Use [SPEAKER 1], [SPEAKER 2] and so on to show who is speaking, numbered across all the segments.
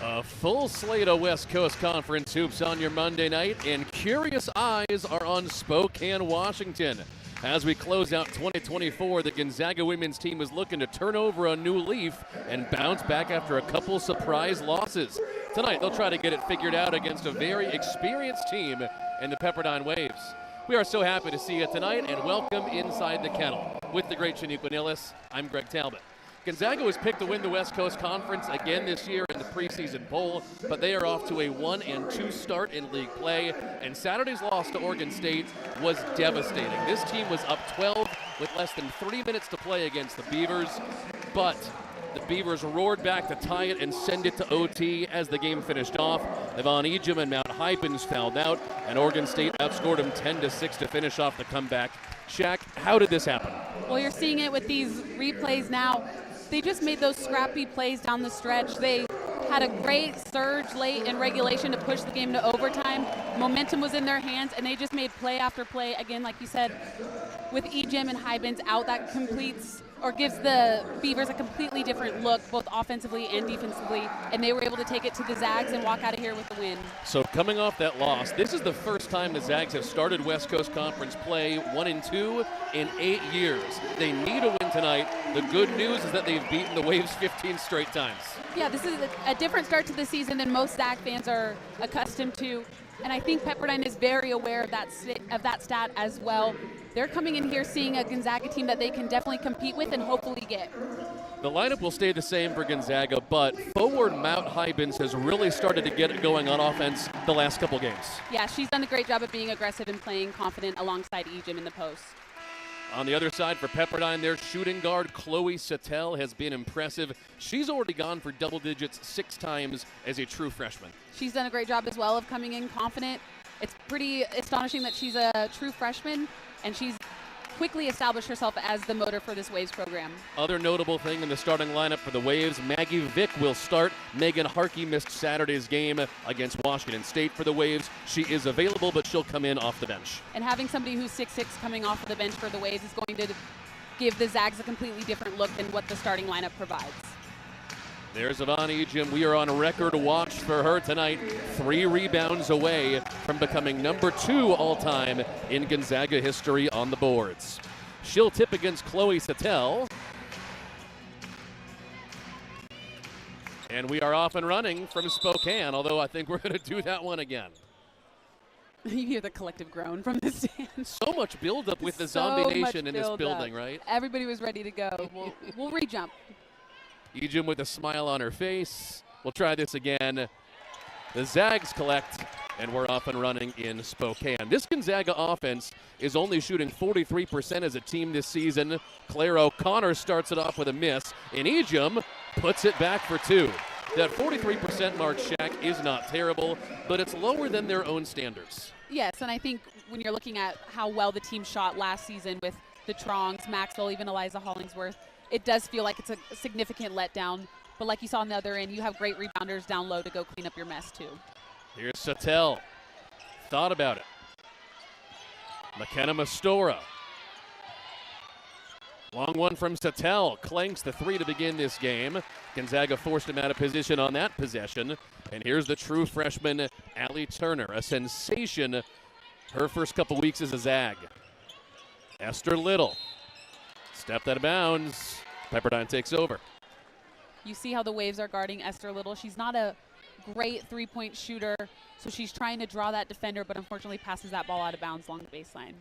[SPEAKER 1] A full slate of West Coast Conference hoops on your Monday night, and curious eyes are on Spokane, Washington. As we close out 2024, the Gonzaga women's team is looking to turn over a new leaf and bounce back after a couple surprise losses. Tonight, they'll try to get it figured out against a very experienced team in the Pepperdine Waves. We are so happy to see you tonight, and welcome inside the kennel. With the great Shaniqua Nillis, I'm Greg Talbot. Gonzaga was picked to win the West Coast Conference again this year in the preseason poll, but they are off to a 1-2 start in league play, and Saturday's loss to Oregon State was devastating. This team was up 12 with less than 3 minutes to play against the Beavers, but the Beavers roared back to tie it and send it to OT as the game finished off. Yvonne Ejim and Mount Hypens fouled out, and Oregon State outscored them 10-6 to finish off the comeback. Shaq, how did this happen?
[SPEAKER 2] Well, you're seeing it with these replays now. They just made those scrappy plays down the stretch. They had a great surge late in regulation to push the game to overtime. Momentum was in their hands, and they just made play after play. Again, like you said, with Ejim and Hypens out, that completes or gives the Beavers a completely different look, both offensively and defensively, and they were able to take it to the Zags and walk out of here with the win. So
[SPEAKER 1] coming off that loss, this is the first time the Zags have started West Coast Conference play 1-2 in 8 years. They need a win tonight. The good news is that they've beaten the Waves 15 straight times.
[SPEAKER 2] Yeah, this is a different start to the season than most Zag fans are accustomed to, and I think Pepperdine is very aware of that stat as well. They're coming in here seeing a Gonzaga team that they can definitely compete with and hopefully get.
[SPEAKER 1] The lineup will stay the same for Gonzaga, but forward Mount Hypens has really started to get it going on offense the last couple games.
[SPEAKER 2] Yeah, she's done a great job of being aggressive and playing confident alongside Ejim in the post.
[SPEAKER 1] On the other side for Pepperdine, their shooting guard, Chloe Sattel, has been impressive. She's already gone for double digits 6 times as a true freshman.
[SPEAKER 2] She's done a great job as well of coming in confident. It's pretty astonishing that she's a true freshman, and she's quickly established herself as the motor for this Waves program.
[SPEAKER 1] Other notable thing in the starting lineup for the Waves, Maggie Vick will start. Megan Harkey missed Saturday's game against Washington State for the Waves. She is available, but she'll come in off the bench.
[SPEAKER 2] And having somebody who's 6'6" coming off of the bench for the Waves is going to give the Zags a completely different look than what the starting lineup provides.
[SPEAKER 1] There's Yvonne Ejim. We are on record watch for her tonight. 3 rebounds away from becoming number 2 all-time in Gonzaga history on the boards. She'll tip against Chloe Sattel. And we are off and running from Spokane, although I think we're going to do that one again.
[SPEAKER 2] You hear the collective groan from the stands.
[SPEAKER 1] So much buildup with the Zombie Nation in this building, right?
[SPEAKER 2] Everybody was ready to go. We'll re-jump.
[SPEAKER 1] Ejim with a smile on her face. We'll try this again. The Zags collect, and we're off and running in Spokane. This Gonzaga offense is only shooting 43% as a team this season. Claire O'Connor starts it off with a miss, and Ejim puts it back for 2. That 43% mark, Shaq, is not terrible, but it's lower than their own standards.
[SPEAKER 2] Yes, and I think when you're looking at how well the team shot last season with the Trongs, Maxwell, even Eliza Hollingsworth, it does feel like it's a significant letdown. But like you saw on the other end, you have great rebounders down low to go clean up your mess, too.
[SPEAKER 1] Here's Sattel. Thought about it. McKenna Mastora. Long one from Sattel. Clanks the 3 to begin this game. Gonzaga forced him out of position on that possession. And here's the true freshman, Allie Turner. A sensation her first couple weeks as a Zag. Esther Little. Stepped out of bounds. Pepperdine takes over.
[SPEAKER 2] You see how the Waves are guarding Esther Little. She's not a great three-point shooter, so she's trying to draw that defender, but unfortunately passes that ball out of bounds along the baseline.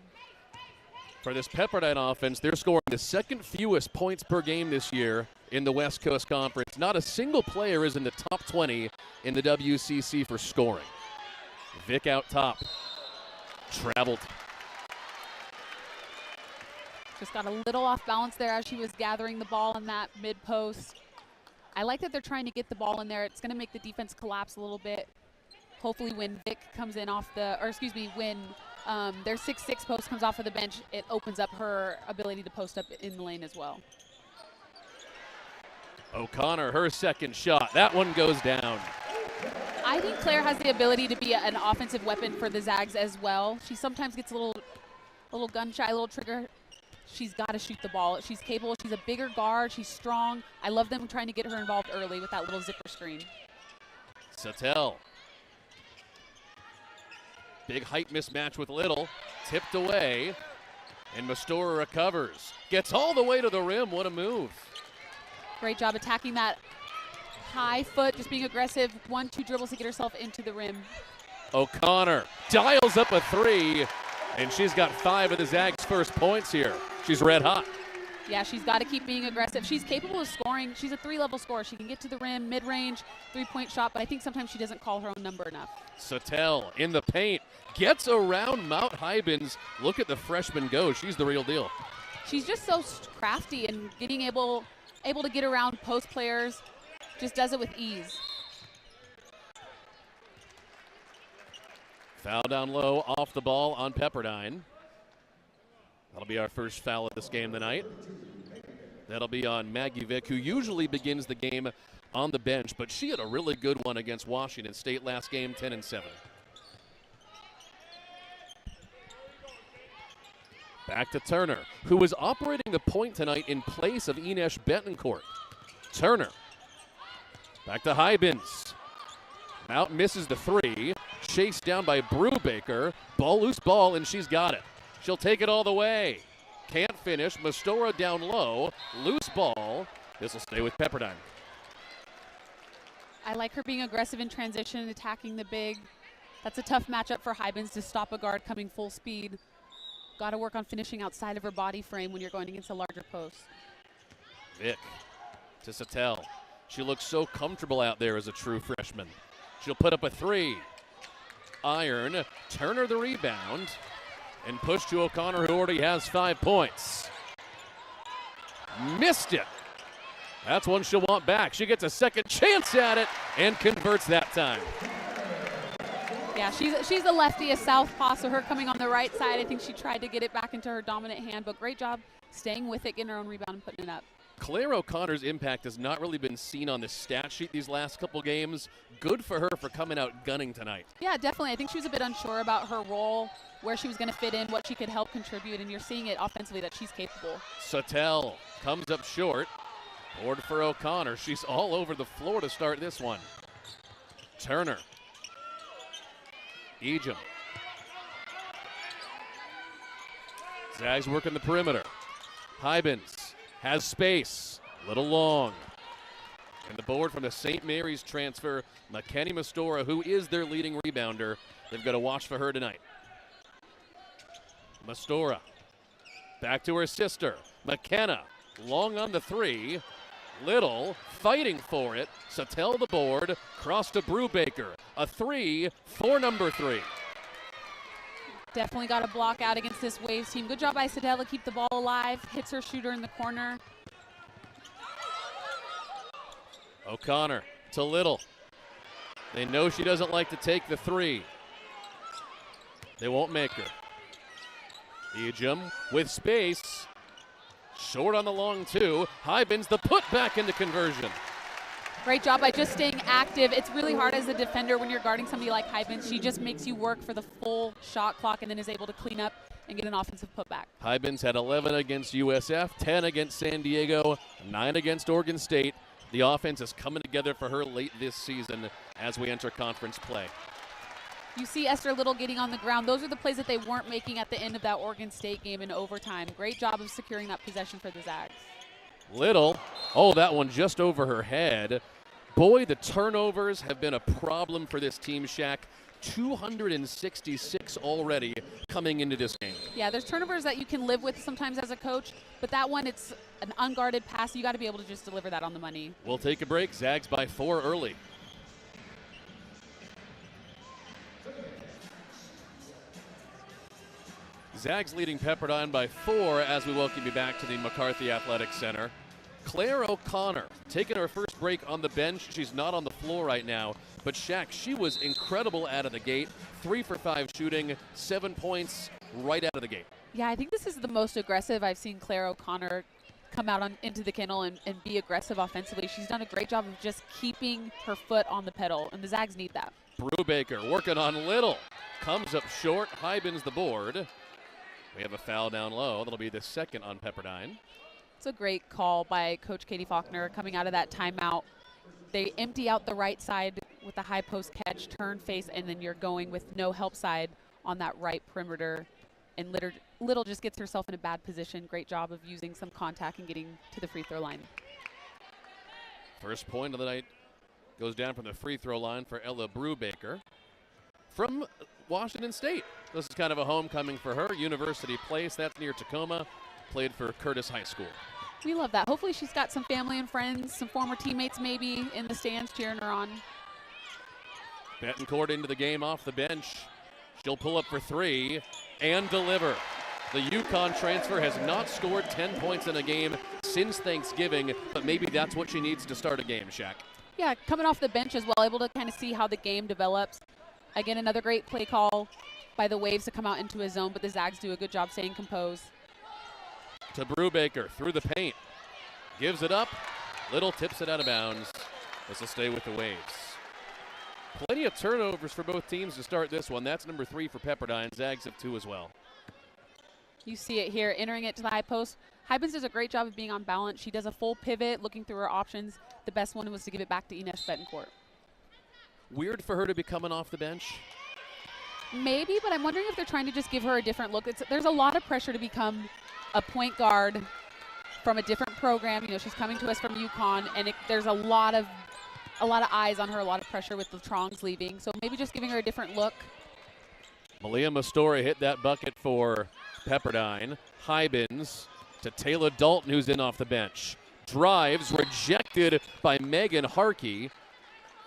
[SPEAKER 1] For this Pepperdine offense, they're scoring the second fewest points per game this year in the West Coast Conference. Not a single player is in the top 20 in the WCC for scoring. Vick out top. Traveled.
[SPEAKER 2] Just got a little off balance there as she was gathering the ball in that mid-post. I like that they're trying to get the ball in there. It's going to make the defense collapse a little bit. Hopefully when Vick comes in off the, or excuse me, when their 6'6" post comes off of the bench, it opens up her ability to post up in the lane as well.
[SPEAKER 1] O'Connor, her second shot. That one goes down.
[SPEAKER 2] I think Claire has the ability to be an offensive weapon for the Zags as well. She sometimes gets a little gun shy, a little trigger. She's got to shoot the ball. She's capable. She's a bigger guard. She's strong. I love them trying to get her involved early with that little zipper screen.
[SPEAKER 1] Sattel. Big height mismatch with Little. Tipped away. And Mastora recovers. Gets all the way to the rim. What a move.
[SPEAKER 2] Great job attacking that high foot, just being aggressive. 1-2 dribbles to get herself into the rim.
[SPEAKER 1] O'Connor dials up a three, and she's got 5 of the Zags' first points here. She's red hot.
[SPEAKER 2] Yeah, she's got to keep being aggressive. She's capable of scoring. She's a 3-level scorer. She can get to the rim, mid-range, 3-point shot, but I think sometimes she doesn't call her own number enough.
[SPEAKER 1] Sattel in the paint, gets around Mount Hybens. Look at the freshman go. She's the real deal.
[SPEAKER 2] She's just so crafty and getting able to get around post players. Just does it with ease.
[SPEAKER 1] Foul down low off the ball on Pepperdine. That'll be our first foul of this game tonight. That'll be on Maggie Vick, who usually begins the game on the bench, but she had a really good one against Washington State last game, 10-7. Back to Turner, who was operating the point tonight in place of Ines Betancourt. Turner. Back to Hybens. Out misses the three. Chased down by Brubaker. Loose ball, and she's got it. She'll take it all the way. Can't finish. Mastora down low. Loose ball. This will stay with Pepperdine.
[SPEAKER 2] I like her being aggressive in transition, attacking the big. That's a tough matchup for Hybens to stop a guard coming full speed. Got to work on finishing outside of her body frame when you're going against a larger post.
[SPEAKER 1] Vick to Sattel. She looks so comfortable out there as a true freshman. She'll put up a three. Iron. Turner the rebound. And push to O'Connor, who already has 5 points. Missed it. That's one she'll want back. She gets a second chance at it and converts that time.
[SPEAKER 2] Yeah, she's a lefty, a southpaw, so her coming on the right side, I think she tried to get it back into her dominant hand, but great job staying with it, getting her own rebound and putting it up.
[SPEAKER 1] Claire O'Connor's impact has not really been seen on the stat sheet these last couple games. Good for her for coming out gunning tonight.
[SPEAKER 2] Yeah, definitely. I think she was a bit unsure about her role, where she was going to fit in, what she could help contribute, and you're seeing it offensively that she's capable.
[SPEAKER 1] Sattel comes up short. Board for O'Connor. She's all over the floor to start this one. Turner. Ejim. Zags working the perimeter. Hybens has space. Little long. And the board from the St. Mary's transfer, McKenny Mastora, who is their leading rebounder. They've got to watch for her tonight. Mastora. Back to her sister. McKenna. Long on the three. Little fighting for it. Sattel the board. Cross to Brubaker. A three for number 3.
[SPEAKER 2] Definitely got a block out against this Waves team. Good job by Sattel to keep the ball alive. Hits her shooter in the corner.
[SPEAKER 1] O'Connor to Little. They know she doesn't like to take the three. They won't make her. Ejim with space. Short on the long two. Hybens the put back into conversion.
[SPEAKER 2] Great job by just staying active. It's really hard as a defender when you're guarding somebody like Hybens. She just makes you work for the full shot clock and then is able to clean up and get an offensive putback.
[SPEAKER 1] Hybens had 11 against USF, 10 against San Diego, 9 against Oregon State. The offense is coming together for her late this season as we enter conference play.
[SPEAKER 2] You see Esther Little getting on the ground. Those are the plays that they weren't making at the end of that Oregon State game in overtime. Great job of securing that possession for the Zags.
[SPEAKER 1] Little, oh, that one just over her head. Boy, the turnovers have been a problem for this team, Shaq. 266 already coming into this game.
[SPEAKER 2] Yeah, there's turnovers that you can live with sometimes as a coach, but that one, it's an unguarded pass. You got to be able to just deliver that on the money.
[SPEAKER 1] We'll take a break. Zags by 4 early. Zags leading Pepperdine by 4 as we welcome you back to the McCarthy Athletic Center. Claire O'Connor taking her first break on the bench. She's not on the floor right now, but Shaq, she was incredible out of the gate. 3 for 5 shooting, 7 points right out of the gate.
[SPEAKER 2] Yeah, I think this is the most aggressive I've seen Claire O'Connor come out into the kennel and be aggressive offensively. She's done a great job of just keeping her foot on the pedal, and the Zags need that.
[SPEAKER 1] Brubaker working on Little. Comes up short, Hybens the board. We have a foul down low. That'll be the second on Pepperdine.
[SPEAKER 2] It's a great call by Coach Katie Faulkner coming out of that timeout. They empty out the right side with the high post catch, turn face, and then you're going with no help side on that right perimeter. And Little just gets herself in a bad position. Great job of using some contact and getting to the free throw line.
[SPEAKER 1] First point of the night goes down from the free throw line for Ella Brubaker from Washington State. This is kind of a homecoming for her. University Place, that's near Tacoma. Played for Curtis High School.
[SPEAKER 2] We love that. Hopefully she's got some family and friends, some former teammates maybe in the stands cheering her on.
[SPEAKER 1] Betancourt into the game off the bench. She'll pull up for three and deliver. The UConn transfer has not scored 10 points in a game since Thanksgiving, but maybe that's what she needs to start a game, Shaq.
[SPEAKER 2] Yeah, coming off the bench as well, able to kind of see how the game develops. Again, another great play call by the Waves to come out into a zone, but the Zags do a good job staying composed.
[SPEAKER 1] To Brubaker through the paint. Gives it up. Little tips it out of bounds. This will stay with the Waves. Plenty of turnovers for both teams to start this one. That's number 3 for Pepperdine. Zags have 2 as well.
[SPEAKER 2] You see it here, entering it to the high post. Hybens does a great job of being on balance. She does a full pivot, looking through her options. The best one was to give it back to Ines Betancourt.
[SPEAKER 1] Weird for her to be coming off the bench?
[SPEAKER 2] Maybe, but I'm wondering if they're trying to just give her a different look. There's a lot of pressure to become a point guard from a different program. You know, she's coming to us from UConn, and there's a lot of eyes on her, a lot of pressure with the Trongs leaving. So maybe just giving her a different look.
[SPEAKER 1] Malia Mastora hit that bucket for Pepperdine. Hybens to Taylor Dalton, who's in off the bench. Drives, rejected by Megan Harkey.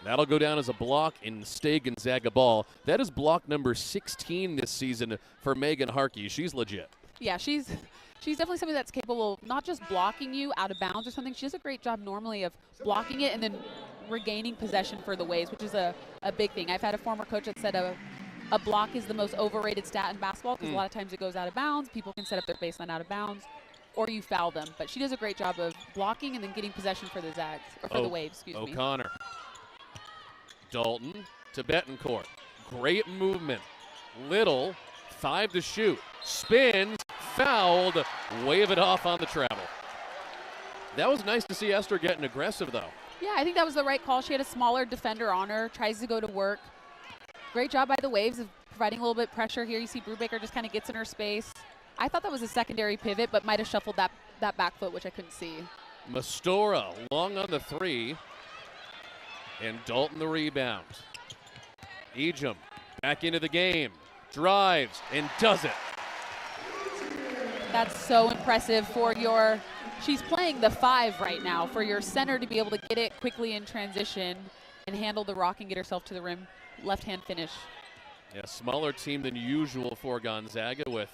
[SPEAKER 1] That'll go down as a block and stay Gonzaga ball. That is block number 16 this season for Megan Harkey. She's legit.
[SPEAKER 2] Yeah, she's definitely somebody that's capable of not just blocking you out of bounds or something. She does a great job normally of blocking it and then regaining possession for the Waves, which is a big thing. I've had a former coach that said a block is the most overrated stat in basketball because a lot of times it goes out of bounds. People can set up their baseline out of bounds, or you foul them. But she does a great job of blocking and then getting possession for the Zags, or for the Waves, excuse me.
[SPEAKER 1] O'Connor. Dalton to Betancourt. Great movement. Little, 5 to shoot. Spins, fouled, wave it off on the travel. That was nice to see Esther getting aggressive, though.
[SPEAKER 2] Yeah, I think that was the right call. She had a smaller defender on her, tries to go to work. Great job by the Waves of providing a little bit of pressure here. You see Brubaker just kind of gets in her space. I thought that was a secondary pivot, but might have shuffled that back foot, which I couldn't see.
[SPEAKER 1] Mastora long on the 3. And Dalton the rebound. Ejim back into the game. Drives and does it.
[SPEAKER 2] That's so impressive for she's playing the 5 right now, for your center to be able to get it quickly in transition and handle the rock and get herself to the rim. Left-hand finish.
[SPEAKER 1] Yeah, smaller team than usual for Gonzaga with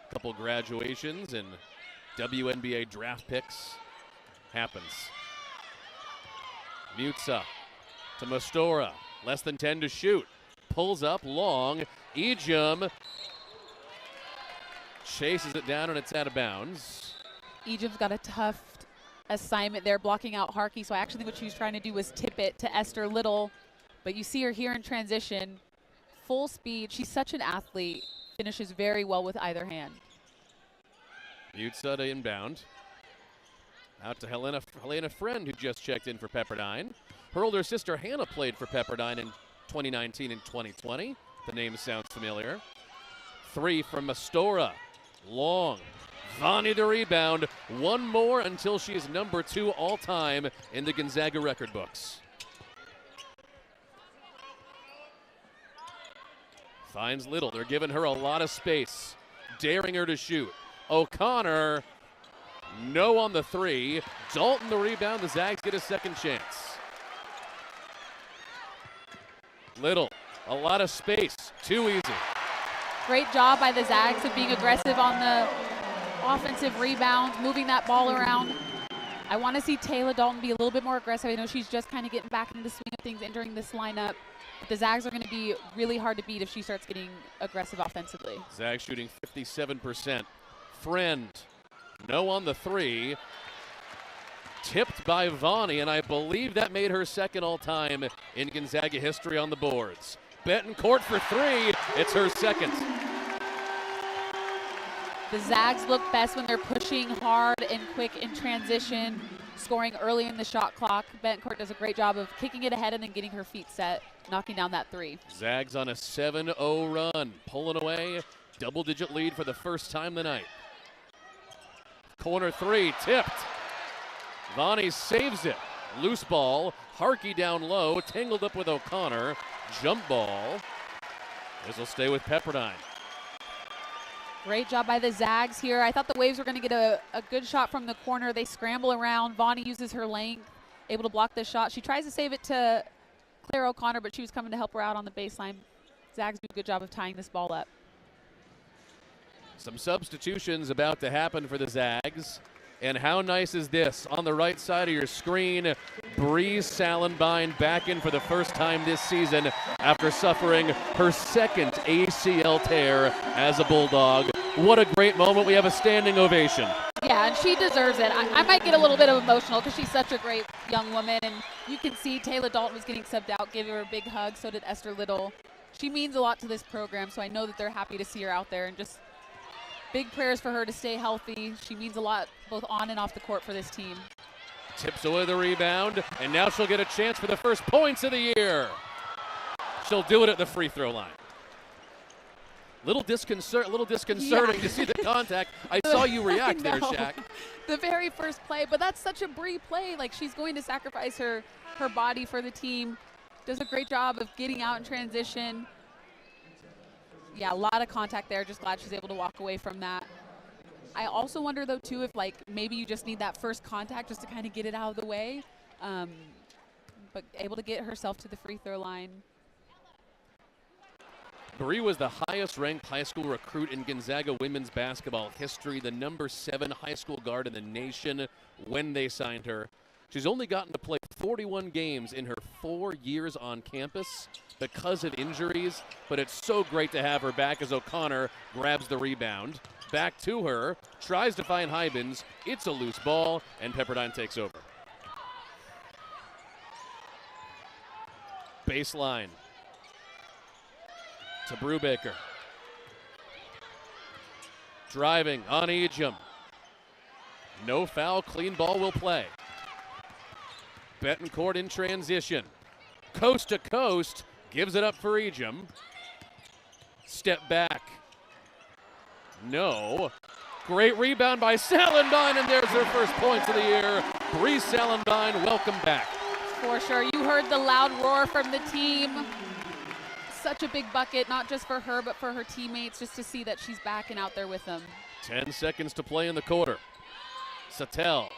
[SPEAKER 1] a couple graduations and WNBA draft picks. Happens. Mutsa to Mastora. Less than 10 to shoot. Pulls up long. Ejim chases it down and it's out of bounds.
[SPEAKER 2] Ejim's got a tough assignment there, blocking out Harkey. So I actually think what she was trying to do was tip it to Esther Little. But you see her here in transition. Full speed. She's such an athlete. Finishes very well with either hand.
[SPEAKER 1] Mutsa to inbound. Out to Helena Friend, who just checked in for Pepperdine. Her older sister Hannah played for Pepperdine in 2019 and 2020. The name sounds familiar. 3 from Mastora. Long. Vani the rebound. One more until she is number 2 all-time in the Gonzaga record books. Finds Little. They're giving her a lot of space. Daring her to shoot. O'Connor. No on the 3. Dalton the rebound. The Zags get a second chance. Little, a lot of space, too easy.
[SPEAKER 2] Great job by the Zags of being aggressive on the offensive rebounds, moving that ball around. I want to see Taylor Dalton be a little bit more aggressive. I know she's just kind of getting back into the swing of things entering this lineup. But the Zags are going to be really hard to beat if she starts getting aggressive offensively.
[SPEAKER 1] Zags shooting 57%. Friend, no on the 3. Tipped by Vani, and I believe that made her second all-time in Gonzaga history on the boards. Betancourt for 3. It's her second.
[SPEAKER 2] The Zags look best when they're pushing hard and quick in transition. scoring early in the shot clock. Betancourt does a great job of kicking it ahead and then getting her feet set, knocking down that three.
[SPEAKER 1] Zags on a 7-0 run, pulling away. Double-digit lead for the first time tonight. Corner three, tipped. Vonnie saves it. Loose ball, Harkey down low, tangled up with O'Connor. Jump ball. This will stay with Pepperdine.
[SPEAKER 2] Great job by the Zags here. I thought the Waves were going to get a good shot from the corner. They scramble around. Vonnie uses her length, able to block the shot. She tries to save it to Claire O'Connor, but she was coming to help her out on the baseline. Zags do a good job of tying this ball up.
[SPEAKER 1] Some substitutions about to happen for the Zags. And how nice is this? On the right side of your screen, Bree Salenbine back in for the first time this season after suffering her second ACL tear as a Bulldog. What a great moment. We have a standing ovation.
[SPEAKER 2] Yeah, and she deserves it. I might get a little bit of emotional because she's such a great young woman. And you can see Taylor Dalton was getting subbed out, giving her a big hug. So did Esther Little. She means a lot to this program, so I know that they're happy to see her out there, and just big prayers for her to stay healthy. She means a lot both on and off the court for this team.
[SPEAKER 1] Tips away the rebound, and now she'll get a chance for the first points of the year. She'll do it at the free throw line. Little disconcerting to see the contact. I saw you react there, Shaq.
[SPEAKER 2] The very first play, but that's such a Bree play. Like, she's going to sacrifice her body for the team. Does a great job of getting out in transition. Yeah, a lot of contact there. Just glad she's able to walk away from that. I also wonder, though, too, if, like, maybe you just need that first contact just to kind of get it out of the way. But able to get herself to the free throw line.
[SPEAKER 1] Bree was the highest-ranked high school recruit in Gonzaga women's basketball history, the number 7 high school guard in the nation when they signed her. She's only gotten to play 41 games in her 4 years on campus because of injuries, but it's so great to have her back as O'Connor grabs the rebound. Back to her, tries to find Hybens. It's a loose ball, and Pepperdine takes over. Baseline to Brubaker. Driving on Ejim. No foul, clean ball will play. Betancourt in transition. Coast to coast, gives it up for Ejim. Step back. No. Great rebound by Salenbine, and there's her first points of the year. Bree Salenbine, welcome back.
[SPEAKER 2] For sure. You heard the loud roar from the team. Such a big bucket, not just for her, but for her teammates, just to see that she's back and out there with them.
[SPEAKER 1] 10 seconds to play in the quarter. Sattel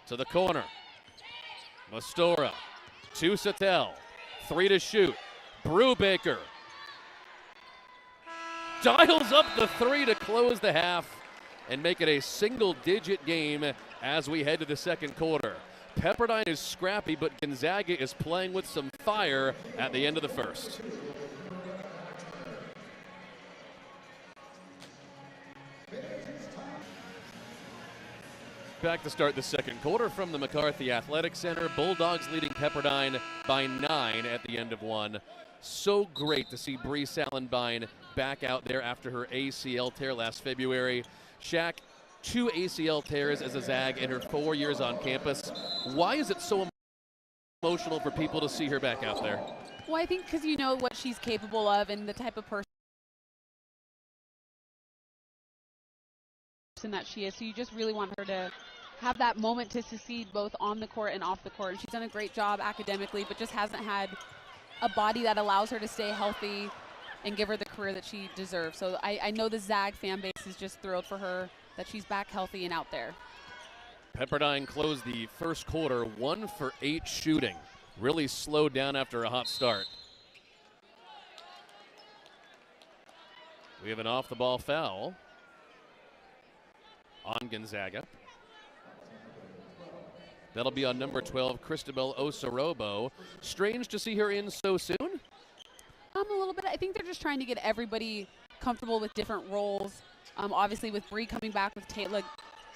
[SPEAKER 1] to the corner. Mastora to Sattel. 3 to shoot. Brubaker dials up the 3 to close the half and make it a single-digit game as we head to the second quarter. Pepperdine is scrappy, but Gonzaga is playing with some fire at the end of the first. Back to start the second quarter from the McCarthy Athletic Center. Bulldogs leading Pepperdine by 9 at the end of 1. So great to see Bree Salenbine back out there after her ACL tear last February. Shaq, 2 ACL tears as a Zag in her 4 years on campus. Why is it so emotional for people to see her back out there?
[SPEAKER 2] Well, I think because you know what she's capable of and the type of person that she is. So you just really want her to have that moment to succeed both on the court and off the court. And she's done a great job academically, but just hasn't had a body that allows her to stay healthy and give her the career that she deserves. So I know the Zag fan base is just thrilled for her that she's back healthy and out there.
[SPEAKER 1] Pepperdine closed the first quarter 1 for 8 shooting. Really slowed down after a hot start. We have an off-the-ball foul on Gonzaga. That'll be on number 12, Cristobal Osorobo. Strange to see her in so soon.
[SPEAKER 2] A little bit. I think they're just trying to get everybody comfortable with different roles. Obviously, with Bree coming back, with Taylor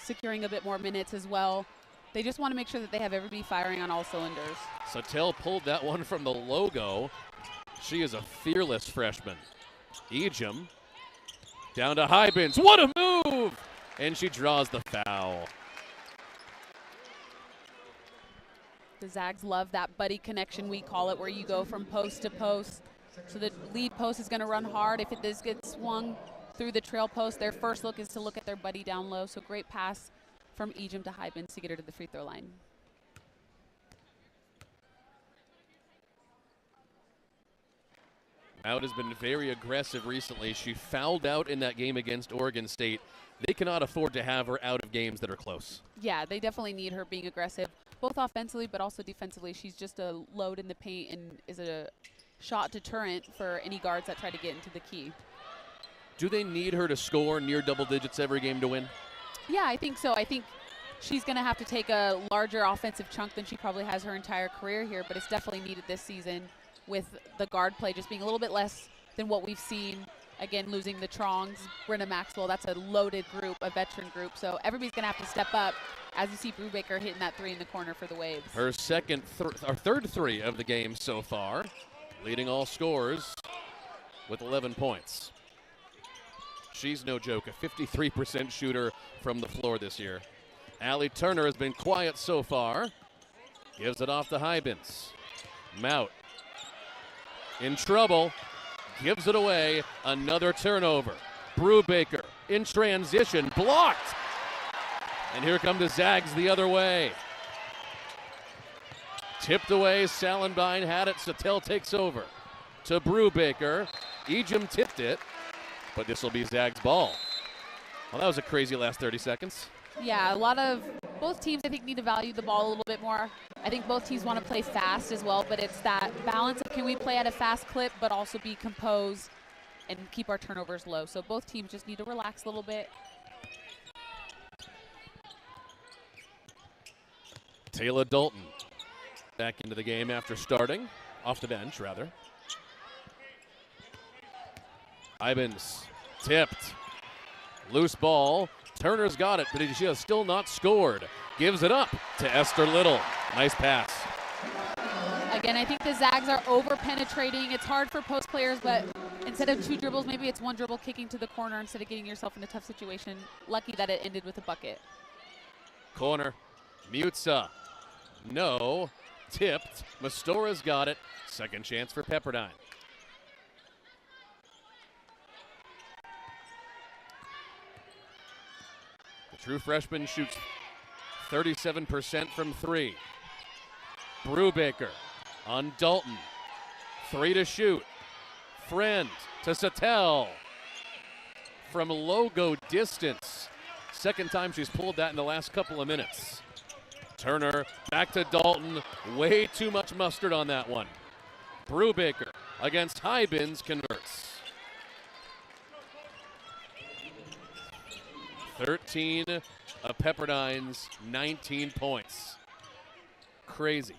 [SPEAKER 2] securing a bit more minutes as well. They just want to make sure that they have everybody firing on all cylinders.
[SPEAKER 1] Sattel pulled that one from the logo. She is a fearless freshman. Ejim down to Hybens. What a move! And she draws the foul.
[SPEAKER 2] The Zags love that buddy connection, we call it, where you go from post to post. So the lead post is going to run hard. If this gets swung through the trail post, their first look is to look at their buddy down low. So great pass from Ejim to Hybens to get her to the free throw line.
[SPEAKER 1] Out has been very aggressive recently. She fouled out in that game against Oregon State. They cannot afford to have her out of games that are close.
[SPEAKER 2] Yeah, they definitely need her being aggressive, both offensively but also defensively. She's just a load in the paint and is a shot deterrent for any guards that try to get into the key.
[SPEAKER 1] Do they need her to score near double digits every game to win?
[SPEAKER 2] Yeah, I think so. I think she's going to have to take a larger offensive chunk than she probably has her entire career here, but it's definitely needed this season with the guard play just being a little bit less than what we've seen. Again, losing the Trongs, Brenna Maxwell, that's a loaded group, a veteran group. So everybody's going to have to step up as you see Brubaker hitting that three in the corner for the Waves.
[SPEAKER 1] Her third three of the game so far, leading all scorers with 11 points. She's no joke, a 53% shooter from the floor this year. Allie Turner has been quiet so far. Gives it off to Hybens. Mout in trouble. Gives it away. Another turnover. Brubaker in transition. Blocked. And here come the Zags the other way. Tipped away. Salenbine had it. Sattel takes over. To Brubaker. Ejim tipped it. But this will be Zags' ball. Well, that was a crazy last 30 seconds.
[SPEAKER 2] Yeah, both teams I think need to value the ball a little bit more. I think both teams want to play fast as well, but it's that balance of can we play at a fast clip but also be composed and keep our turnovers low. So both teams just need to relax a little bit.
[SPEAKER 1] Taylor Dalton back into the game after starting, off the bench rather. Hybens tipped. Loose ball. Turner's got it, but she has still not scored. Gives it up to Esther Little. Nice pass.
[SPEAKER 2] Again, I think the Zags are over-penetrating. It's hard for post players, but instead of two dribbles, maybe it's one dribble kicking to the corner instead of getting yourself in a tough situation. Lucky that it ended with a bucket.
[SPEAKER 1] Corner. Mutza. No. Tipped. Mastora's got it. Second chance for Pepperdine. True freshman shoots 37% from three. Brubaker on Dalton. Three to shoot. Friend to Sattel. From logo distance. Second time she's pulled that in the last couple of minutes. Turner back to Dalton. Way too much mustard on that one. Brubaker against Hybens converts. 13 of Pepperdine's 19 points. Crazy.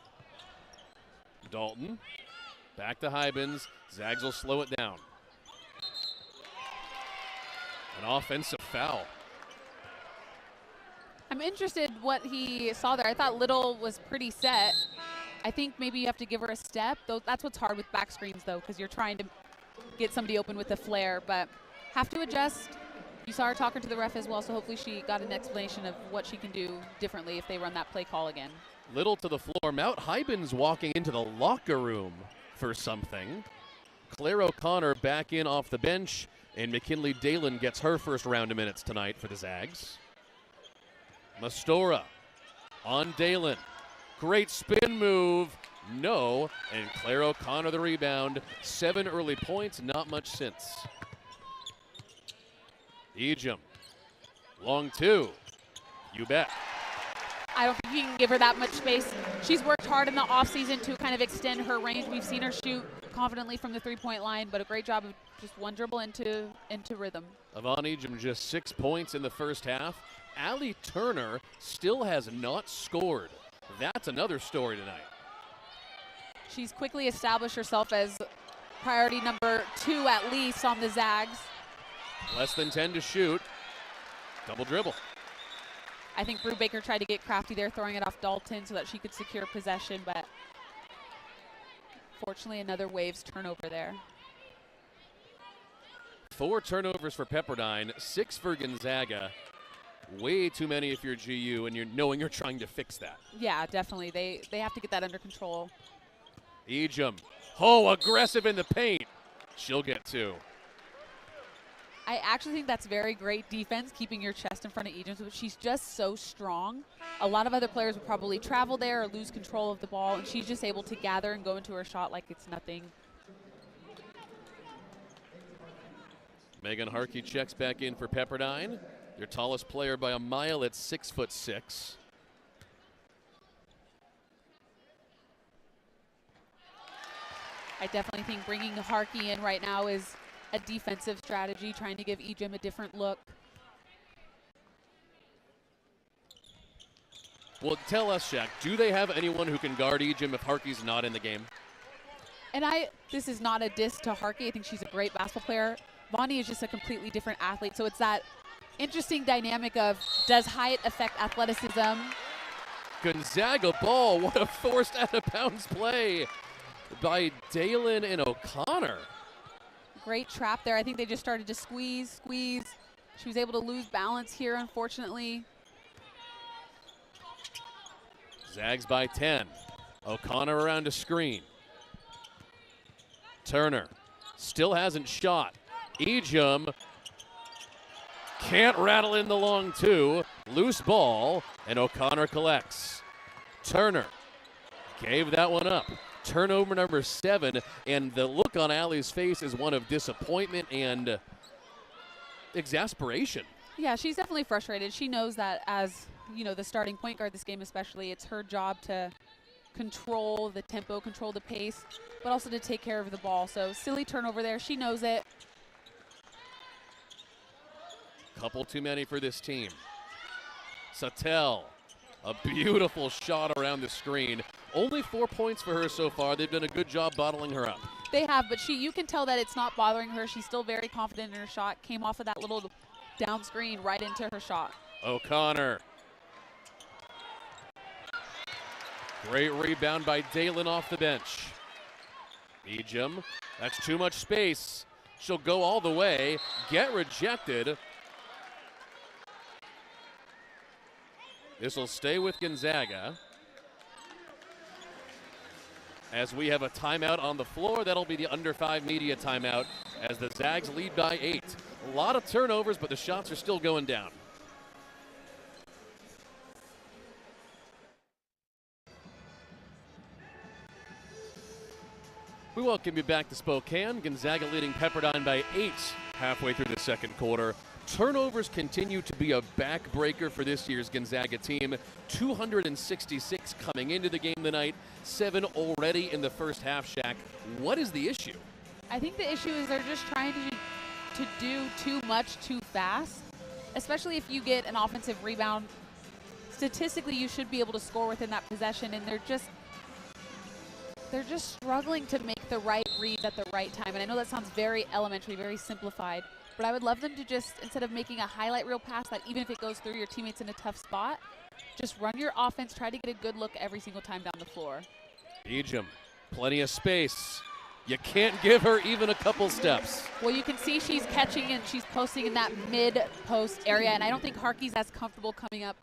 [SPEAKER 1] Dalton, back to Hybens. Zags will slow it down. An offensive foul.
[SPEAKER 2] I'm interested what he saw there. I thought Little was pretty set. I think maybe you have to give her a step. That's what's hard with back screens, though, because you're trying to get somebody open with a flare, but have to adjust. You saw her talking to the ref as well, so hopefully she got an explanation of what she can do differently if they run that play call again.
[SPEAKER 1] Little to the floor. Mount Hybens walking into the locker room for something. Claire O'Connor back in off the bench, and McKinley Dalen gets her first round of minutes tonight for the Zags. Mastora on Dalen. Great spin move. No. And Claire O'Connor the rebound. 7 early points, not much since. Ejim. Long two. You bet.
[SPEAKER 2] I don't think you can give her that much space. She's worked hard in the offseason to kind of extend her range. We've seen her shoot confidently from the three-point line, but a great job of just one dribble into rhythm. Yvonne
[SPEAKER 1] Ejim just 6 points in the first half. Allie Turner still has not scored. That's another story tonight.
[SPEAKER 2] She's quickly established herself as priority number 2 at least on the Zags.
[SPEAKER 1] Less than 10 to shoot. Double dribble.
[SPEAKER 2] I think Brubaker tried to get crafty there, throwing it off Dalton so that she could secure possession, but fortunately another Waves turnover there.
[SPEAKER 1] 4 turnovers for Pepperdine, 6 for Gonzaga. Way too many if you're GU and you're knowing you're trying to fix that.
[SPEAKER 2] Yeah, definitely. They have to get that under control.
[SPEAKER 1] Ejim. Oh, aggressive in the paint. She'll get 2.
[SPEAKER 2] I actually think that's very great defense, keeping your chest in front of Ejim. She's just so strong. A lot of other players would probably travel there or lose control of the ball, and she's just able to gather and go into her shot like it's nothing.
[SPEAKER 1] Megan Harkey checks back in for Pepperdine. Their tallest player by a mile at 6'6".
[SPEAKER 2] I definitely think bringing Harkey in right now is a defensive strategy, trying to give Ejim a different look.
[SPEAKER 1] Well, tell us, Shaq, do they have anyone who can guard Ejim if Harkey's not in the game?
[SPEAKER 2] And this is not a diss to Harkey. I think she's a great basketball player. Vonnie is just a completely different athlete, so it's that interesting dynamic of, does height affect athleticism?
[SPEAKER 1] Gonzaga ball, what a forced out-of-bounds play by Dalen and O'Connor.
[SPEAKER 2] Great trap there. I think they just started to squeeze. She was able to lose balance here, unfortunately.
[SPEAKER 1] Zags by 10. O'Connor around a screen. Turner still hasn't shot. Ejim can't rattle in the long 2. Loose ball, and O'Connor collects. Turner gave that one up. Turnover number 7, and the look on Allie's face is one of disappointment and exasperation.
[SPEAKER 2] Yeah, she's definitely frustrated. She knows that as, the starting point guard this game especially, it's her job to control the tempo, control the pace, but also to take care of the ball. So silly turnover there. She knows it.
[SPEAKER 1] Couple too many for this team. Sattel, a beautiful shot around the screen. Only 4 points for her so far. They've done a good job bottling her up.
[SPEAKER 2] They have, but you can tell that it's not bothering her. She's still very confident in her shot. Came off of that little down screen right into her shot.
[SPEAKER 1] O'Connor. Great rebound by Dalen off the bench. Ejim, that's too much space. She'll go all the way, get rejected. This will stay with Gonzaga. As we have a timeout on the floor, that'll be the under 5 media timeout as the Zags lead by 8. A lot of turnovers, but the shots are still going down. We welcome you back to Spokane. Gonzaga leading Pepperdine by 8 halfway through the second quarter. Turnovers continue to be a backbreaker for this year's Gonzaga team. 266 coming into the game tonight, 7 already in the first half, Shaq. What is the issue?
[SPEAKER 2] I think the issue is they're just trying to do too much too fast, especially if you get an offensive rebound. Statistically, you should be able to score within that possession, and they're just struggling to make the right reads at the right time. And I know that sounds very elementary, very simplified, but I would love them to just, instead of making a highlight reel pass that even if it goes through your teammates in a tough spot, just run your offense, try to get a good look every single time down the floor.
[SPEAKER 1] Ejim, plenty of space. You can't give her even a couple steps.
[SPEAKER 2] Well, you can see she's catching and she's posting in that mid-post area, and I don't think Harkey's as comfortable coming up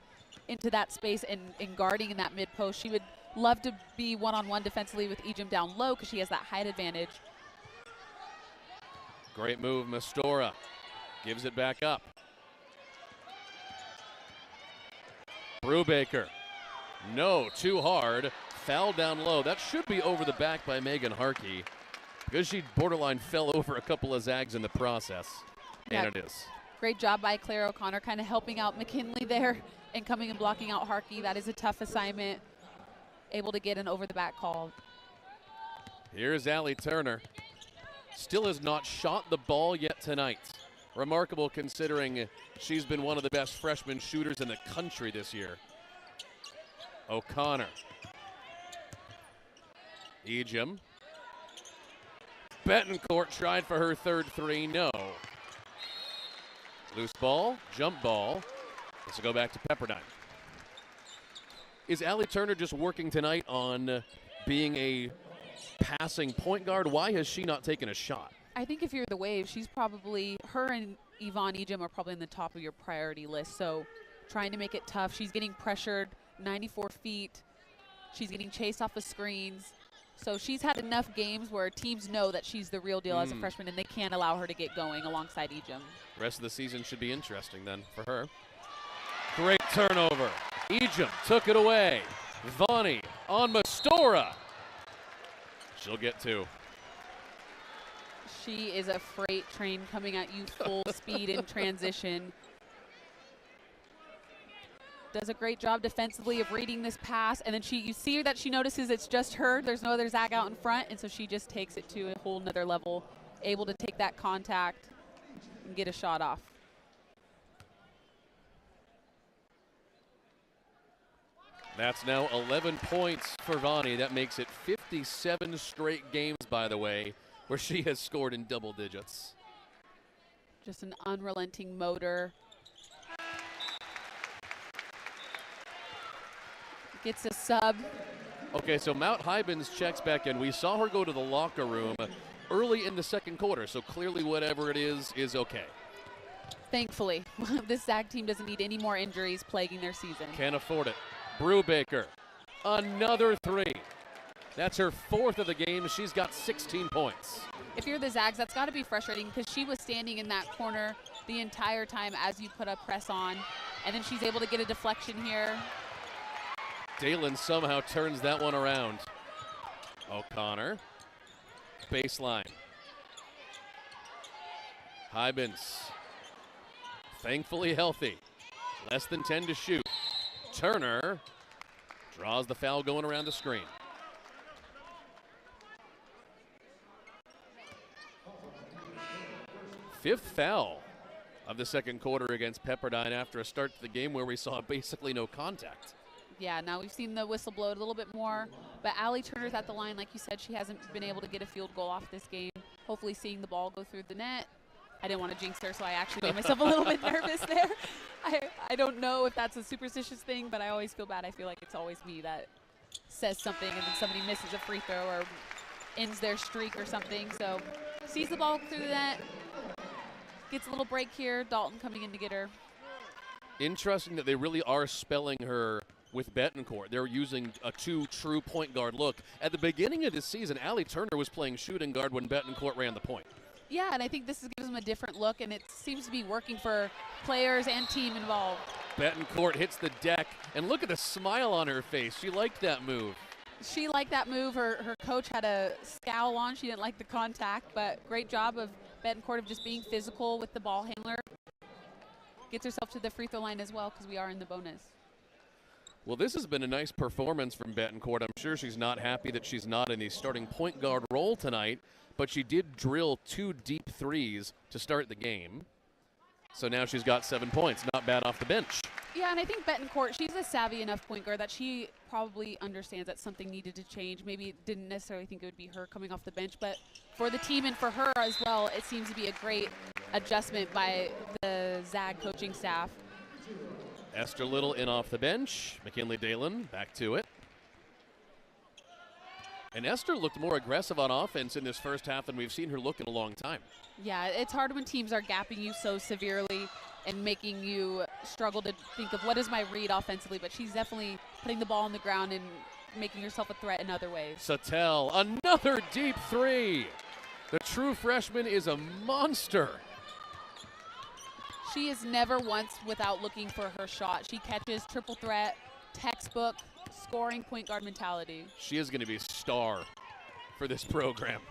[SPEAKER 2] into that space and guarding in that mid-post. She would love to be one-on-one defensively with Ejim down low because she has that height advantage.
[SPEAKER 1] Great move, Mastora. Gives it back up. Brubaker. No, too hard. Foul down low. That should be over the back by Megan Harkey because she borderline fell over a couple of Zags in the process.
[SPEAKER 2] Yeah,
[SPEAKER 1] and it is.
[SPEAKER 2] Great job by Claire O'Connor kind of helping out McKinley there and coming and blocking out Harkey. That is a tough assignment. Able to get an over-the-back call.
[SPEAKER 1] Here's Allie Turner. Still has not shot the ball yet tonight. Remarkable considering she's been one of the best freshman shooters in the country this year. O'Connor. Ejim. Betancourt tried for her third three, no. Loose ball, jump ball. This will go back to Pepperdine. Is Allie Turner just working tonight on being a passing point guard? Why has she not taken a shot?
[SPEAKER 2] I think if you're the Wave, she's probably, her and Yvonne Ejim are probably in the top of your priority list. So trying to make it tough. She's getting pressured 94 feet. She's getting chased off of screens. So she's had enough games where teams know that she's the real deal as a freshman, and they can't allow her to get going alongside Ejim.
[SPEAKER 1] Rest of the season should be interesting then for her. Great turnover. Ejim took it away. Vani on Mastora. She'll get 2.
[SPEAKER 2] She is a freight train coming at you full speed in transition. Does a great job defensively of reading this pass, and then you see that she notices it's just her. There's no other Zag out in front, and so she just takes it to a whole nother level, able to take that contact and get a shot off.
[SPEAKER 1] That's now 11 points for Vani. That makes it 57 straight games, by the way, where she has scored in double digits.
[SPEAKER 2] Just an unrelenting motor. Gets a sub.
[SPEAKER 1] Okay, so Mount Hybens checks back in. We saw her go to the locker room early in the second quarter, so clearly whatever it is okay.
[SPEAKER 2] Thankfully, this Zag team doesn't need any more injuries plaguing their season.
[SPEAKER 1] Can't afford it. Brubaker, another 3. That's her 4th of the game. She's got 16 points.
[SPEAKER 2] If you're the Zags, that's got to be frustrating because she was standing in that corner the entire time as you put a press on, and then she's able to get a deflection here.
[SPEAKER 1] Dalen somehow turns that one around. O'Connor, baseline. Hybens, thankfully healthy. Less than 10 to shoot. Turner draws the foul going around the screen. Fifth foul of the second quarter against Pepperdine after a start to the game where we saw basically no contact.
[SPEAKER 2] Yeah, now we've seen the whistle blow a little bit more, but Allie Turner's at the line. Like you said, she hasn't been able to get a field goal off this game. Hopefully seeing the ball go through the net. I didn't want to jinx her, so I actually made myself a little bit nervous there. I don't know if that's a superstitious thing, but I always feel bad. I feel like it's always me that says something and then somebody misses a free throw or ends their streak or something. So sees the ball through the net, gets a little break here. Dalton coming in to get her.
[SPEAKER 1] Interesting that they really are spelling her with Betancourt. They're using a 2 true point guard look. At the beginning of this season, Allie Turner was playing shooting guard when Betancourt ran the point.
[SPEAKER 2] Yeah, and I think this gives them a different look, and it seems to be working for players and team involved.
[SPEAKER 1] Betancourt hits the deck, and look at the smile on her face. She liked that move.
[SPEAKER 2] She liked that move. Her coach had a scowl on. She didn't like the contact, but great job of Betancourt of just being physical with the ball handler. Gets herself to the free throw line as well because we are in the bonus.
[SPEAKER 1] Well, this has been a nice performance from Betancourt. I'm sure she's not happy that she's not in the starting point guard role tonight, but she did drill 2 deep threes to start the game. So now she's got 7 points. Not bad off the bench.
[SPEAKER 2] Yeah, and I think Betancourt, she's a savvy enough point guard that she probably understands that something needed to change. Maybe didn't necessarily think it would be her coming off the bench, but for the team and for her as well, it seems to be a great adjustment by the Zag coaching staff.
[SPEAKER 1] Esther Little in off the bench. McKinley Dalen back to it. And Esther looked more aggressive on offense in this first half than we've seen her look in a long time.
[SPEAKER 2] Yeah, it's hard when teams are gapping you so severely and making you struggle to think of what is my read offensively, but she's definitely putting the ball on the ground and making herself a threat in other ways.
[SPEAKER 1] Sattel, another deep 3. The true freshman is a monster.
[SPEAKER 2] She is never once without looking for her shot. She catches, triple threat, textbook, scoring point guard mentality.
[SPEAKER 1] She is going to be a star for this program.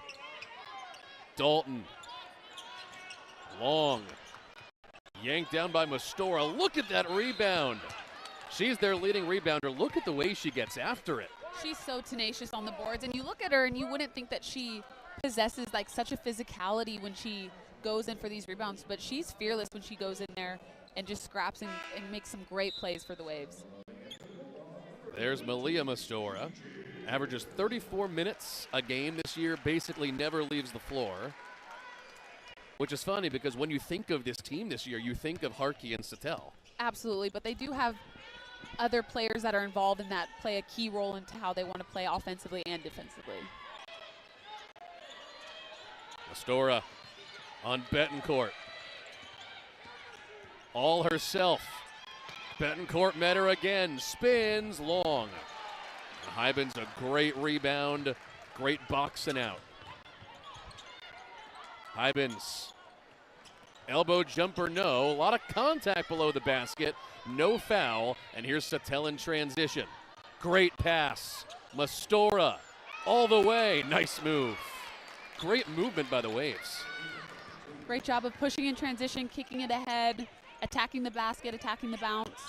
[SPEAKER 1] Dalton. Long. Yanked down by Mastora. Look at that rebound. She's their leading rebounder. Look at the way she gets after it.
[SPEAKER 2] She's so tenacious on the boards, and you look at her and you wouldn't think that she possesses like such a physicality when she goes in for these rebounds, but she's fearless when she goes in there and just scraps and makes some great plays for the Waves.
[SPEAKER 1] There's Malia Mastora. Averages 34 minutes a game this year, basically never leaves the floor. Which is funny because when you think of this team this year, you think of Harkey and Sattel.
[SPEAKER 2] Absolutely, but they do have other players that are involved in that play a key role into how they want to play offensively and defensively.
[SPEAKER 1] Mastora on Betancourt. All herself. Betancourt met her again, spins long. Hyben's a great rebound, great boxing out. Hyben's elbow jumper, no. A lot of contact below the basket, no foul. And here's Sattel in transition. Great pass. Mastora all the way. Nice move. Great movement by the Waves.
[SPEAKER 2] Great job of pushing in transition, kicking it ahead, attacking the basket, attacking the bounce.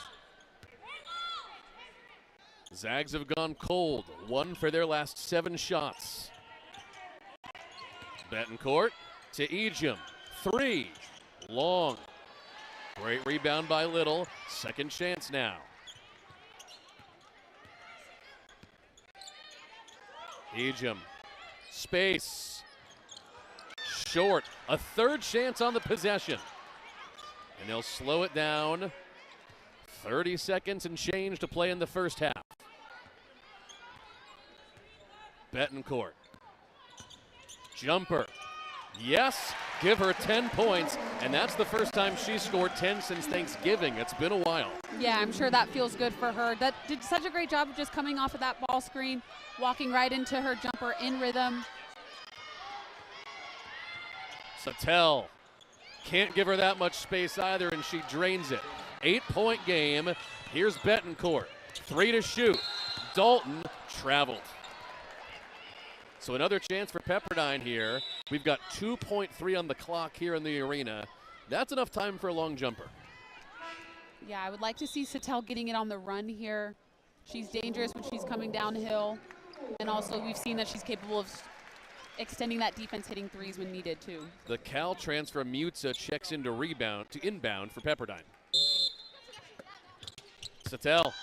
[SPEAKER 1] Zags have gone cold. 1 for their last 7 shots. Betancourt to Ejim. 3. Long. Great rebound by Little. Second chance now. Ejim. Space. Short. A third chance on the possession. And they'll slow it down. 30 seconds and change to play in the first half. Betancourt. Jumper. Yes, give her 10 points, and that's the first time she's scored 10 since Thanksgiving. It's been a while.
[SPEAKER 2] Yeah, I'm sure that feels good for her. That did such a great job of just coming off of that ball screen, walking right into her jumper in rhythm.
[SPEAKER 1] Sattel can't give her that much space either, and she drains it. 8-point game. Here's Betancourt. 3 to shoot. Dalton traveled. So another chance for Pepperdine here. We've got 2.3 on the clock here in the arena. That's enough time for a long jumper.
[SPEAKER 2] Yeah, I would like to see Sattel getting it on the run here. She's dangerous when she's coming downhill. And also we've seen that she's capable of extending that defense, hitting threes when needed too.
[SPEAKER 1] The Cal transfer Mutza checks into inbound for Pepperdine. Sattel.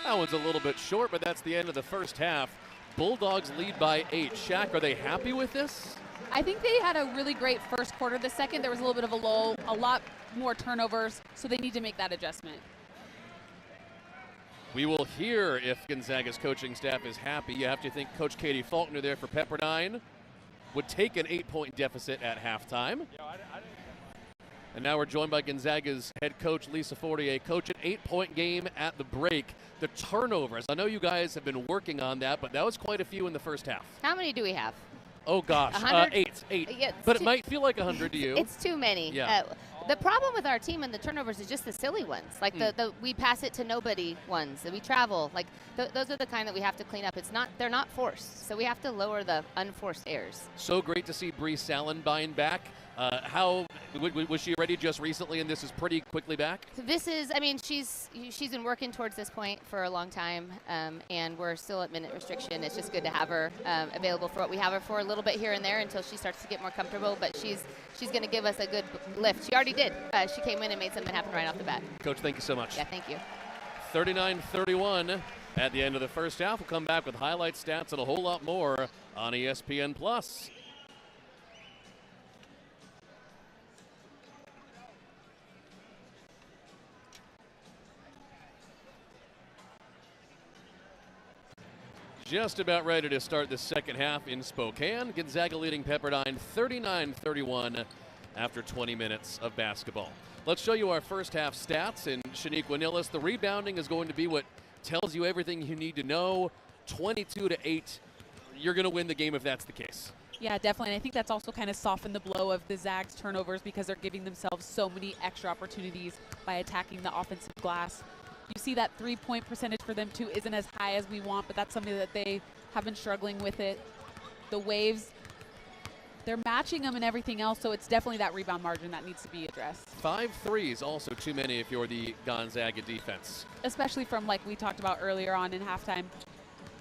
[SPEAKER 1] That one's a little bit short, but that's the end of the first half. Bulldogs lead by 8. Shaq, are they happy with this?
[SPEAKER 2] I think they had a really great first quarter. The second, there was a little bit of a lull, a lot more turnovers, so they need to make that adjustment.
[SPEAKER 1] We will hear if Gonzaga's coaching staff is happy. You have to think Coach Katie Faulkner there for Pepperdine would take an 8-point deficit at halftime. And now we're joined by Gonzaga's head coach, Lisa Fortier. Coach, an 8-point game at the break. The turnovers, I know you guys have been working on that, but that was quite a few in the first half.
[SPEAKER 3] How many do we have?
[SPEAKER 1] Oh, gosh, 8.
[SPEAKER 3] Yeah,
[SPEAKER 1] but it might feel like 100 to you.
[SPEAKER 3] It's too many.
[SPEAKER 1] Yeah.
[SPEAKER 3] The problem with our team and the turnovers is just the silly ones, like the we pass it to nobody ones, that we travel. Like those are the kind that we have to clean up. They're not forced, so we have to lower the unforced errors.
[SPEAKER 1] So great to see Bree Salenbein back. How was she ready just recently, and this is pretty quickly back?
[SPEAKER 3] This is, I mean, she's been working towards this point for a long time, and we're still at minute restriction. It's just good to have her available for what we have her for a little bit here and there until she starts to get more comfortable. But she's going to give us a good lift. She already did. She came in and made something happen right off the bat.
[SPEAKER 1] Coach, thank you so much.
[SPEAKER 3] Yeah, thank you.
[SPEAKER 1] 39-31 at the end of the first half. We'll come back with highlight stats and a whole lot more on ESPN+. Just about ready to start the second half in Spokane. Gonzaga leading Pepperdine 39-31 after 20 minutes of basketball. Let's show you our first half stats. And Shaniqua Nillis, the rebounding is going to be what tells you everything you need to know. 22-8. You're going to win the game if that's the case.
[SPEAKER 2] Yeah, definitely. And I think that's also kind of softened the blow of the Zags turnovers because they're giving themselves so many extra opportunities by attacking the offensive glass. You see that 3-point percentage for them too isn't as high as we want, but that's something that they have been struggling with it. The Waves, they're matching them and everything else, so it's definitely that rebound margin that needs to be addressed.
[SPEAKER 1] 5 threes, also too many if you're the Gonzaga defense.
[SPEAKER 2] Especially from, like we talked about earlier on in halftime,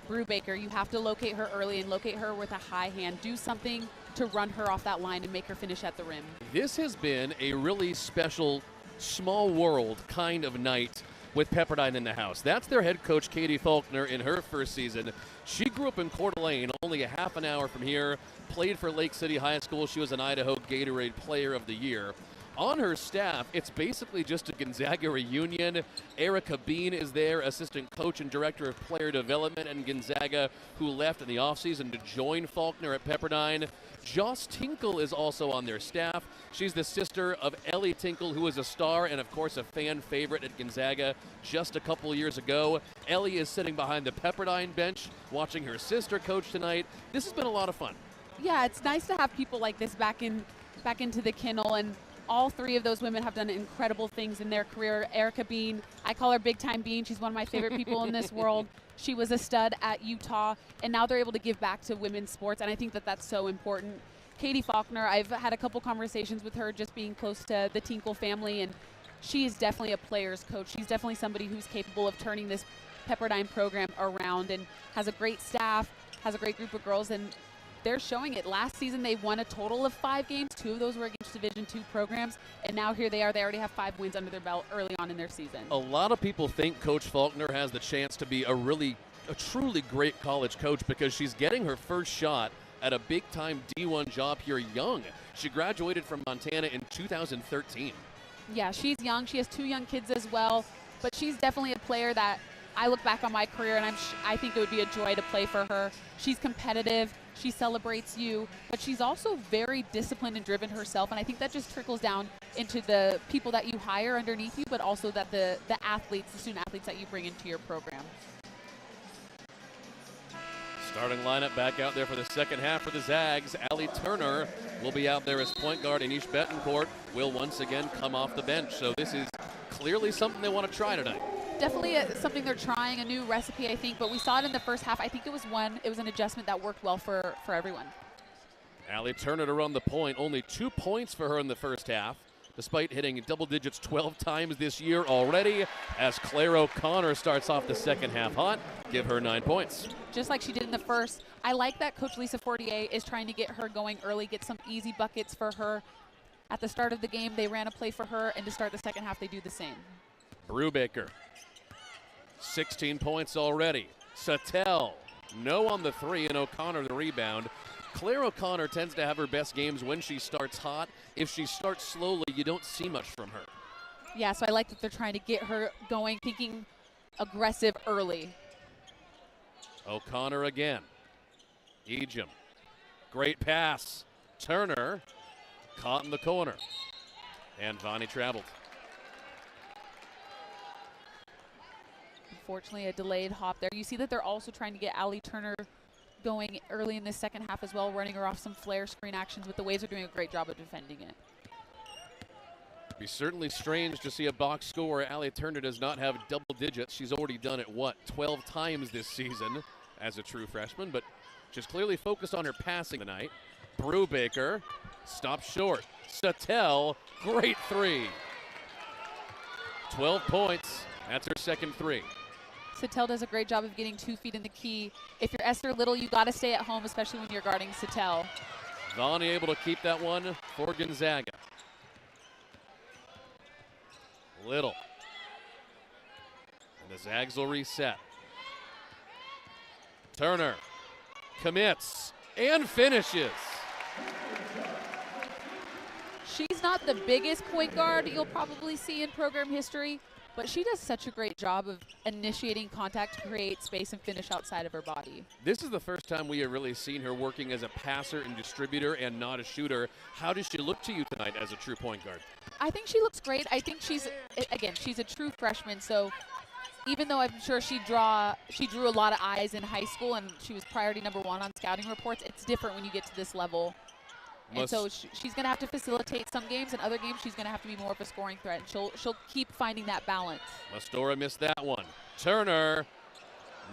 [SPEAKER 2] Brubaker, you have to locate her early and locate her with a high hand. Do something to run her off that line and make her finish at the rim. This
[SPEAKER 1] has been a really special, small world kind of night with Pepperdine in the house. That's their head coach, Katie Faulkner, in her first season. She grew up in Coeur d'Alene, only a half an hour from here, played for Lake City High School. She was an Idaho Gatorade Player of the Year. On her staff, it's basically just a Gonzaga reunion. Erica Bean is there, assistant coach and director of player development in Gonzaga, who left in the offseason to join Faulkner at Pepperdine. Joss Tinkle is also on their staff. She's the sister of Ellie Tinkle, who was a star and, of course, a fan favorite at Gonzaga just a couple years ago. Ellie is sitting behind the Pepperdine bench, watching her sister coach tonight. This has been a lot of fun.
[SPEAKER 2] Yeah, it's nice to have people like this back into the kennel, and all three of those women have done incredible things in their career. Erica Bean, I call her Big Time Bean. She's one of my favorite people in this world. She was a stud at Utah, and now they're able to give back to women's sports, and I think that that's so important. Katie Faulkner, I've had a couple conversations with her just being close to the Tinkle family, and she is definitely a player's coach. She's definitely somebody who's capable of turning this Pepperdine program around and has a great staff, has a great group of girls, and they're showing it. Last season, they won a total of 5 games. 2 of those were against Division II programs, and now here they are. They already have 5 wins under their belt early on in their season.
[SPEAKER 1] A lot of people think Coach Faulkner has the chance to be a truly great college coach because she's getting her first shot at a big-time D1 job here young. She graduated from Montana in 2013.
[SPEAKER 2] Yeah, she's young. She has 2 young kids as well, but she's definitely a player that I look back on my career and I think it would be a joy to play for her. She's competitive. She celebrates you, but she's also very disciplined and driven herself, and I think that just trickles down into the people that you hire underneath you, but also that the athletes, the student athletes that you bring into your program.
[SPEAKER 1] Starting lineup back out there for the second half for the Zags. Allie Turner will be out there as point guard. Anish Betancourt will once again come off the bench. So this is clearly something they want to try tonight.
[SPEAKER 2] Definitely something they're trying, a new recipe, I think, but we saw it in the first half. I think it was an adjustment that worked well for everyone.
[SPEAKER 1] Allie Turner to run the point. Only 2 points for her in the first half, despite hitting double digits 12 times this year already, as Claire O'Connor starts off the second half hot. Give her 9 points.
[SPEAKER 2] Just like she did in the first. I like that Coach Lisa Fortier is trying to get her going early, get some easy buckets for her. At the start of the game, they ran a play for her, and to start the second half, they do the same.
[SPEAKER 1] Brubaker, 16 points already. Sattel, no on the 3, and O'Connor the rebound. Claire O'Connor tends to have her best games when she starts hot. If she starts slowly, you don't see much from her.
[SPEAKER 2] Yeah, so I like that they're trying to get her going, thinking aggressive early.
[SPEAKER 1] O'Connor again. Ejim, great pass. Turner caught in the corner. And Vani traveled.
[SPEAKER 2] Unfortunately, a delayed hop there. You see that they're also trying to get Allie Turner going early in the second half as well, running her off some flare screen actions, but the Waves are doing a great job of defending it.
[SPEAKER 1] It'd be certainly strange to see a box score where Allie Turner does not have double digits. She's already done it, 12 times this season as a true freshman, but she's clearly focused on her passing tonight. Brubaker stops short. Sattel, great 3. 12 points. That's her second 3.
[SPEAKER 2] Sattel does a great job of getting 2 feet in the key. If you're Esther Little, you got to stay at home, especially when you're guarding Sattel.
[SPEAKER 1] Vani able to keep that one for Gonzaga. Little. And the Zags will reset. Turner commits and finishes.
[SPEAKER 2] She's not the biggest point guard you'll probably see in program history, but she does such a great job of initiating contact to create space and finish outside of her body.
[SPEAKER 1] This is the first time we have really seen her working as a passer and distributor and not a shooter. How does she look to you tonight as a true point guard?
[SPEAKER 2] I think she looks great. I think she's a true freshman, so even though I'm sure she drew a lot of eyes in high school and she was priority number 1 on scouting reports, it's different when you get to this level. And so she's going to have to facilitate some games, and other games she's going to have to be more of a scoring threat. And she'll keep finding that balance.
[SPEAKER 1] Mastora missed that one. Turner,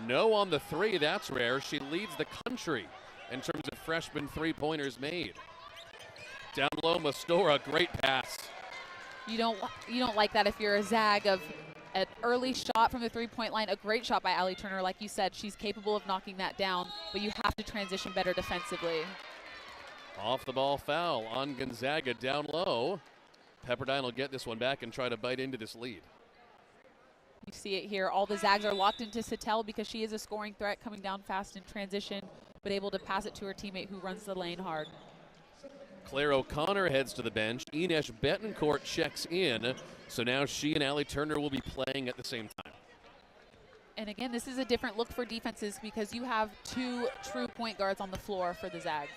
[SPEAKER 1] no on the 3. That's rare. She leads the country in terms of freshman three-pointers made. Down low, Mastora, great pass.
[SPEAKER 2] You don't like that if you're a Zag of an early shot from the three-point line. A great shot by Allie Turner. Like you said, she's capable of knocking that down, but you have to transition better defensively.
[SPEAKER 1] Off the ball foul on Gonzaga down low. Pepperdine will get this one back and try to bite into this lead.
[SPEAKER 2] You see it here. All the Zags are locked into Sattel because she is a scoring threat, coming down fast in transition, but able to pass it to her teammate who runs the lane hard.
[SPEAKER 1] Claire O'Connor heads to the bench. Ines Betancourt checks in. So now she and Allie Turner will be playing at the same time.
[SPEAKER 2] And again, this is a different look for defenses because you have two true point guards on the floor for the Zags.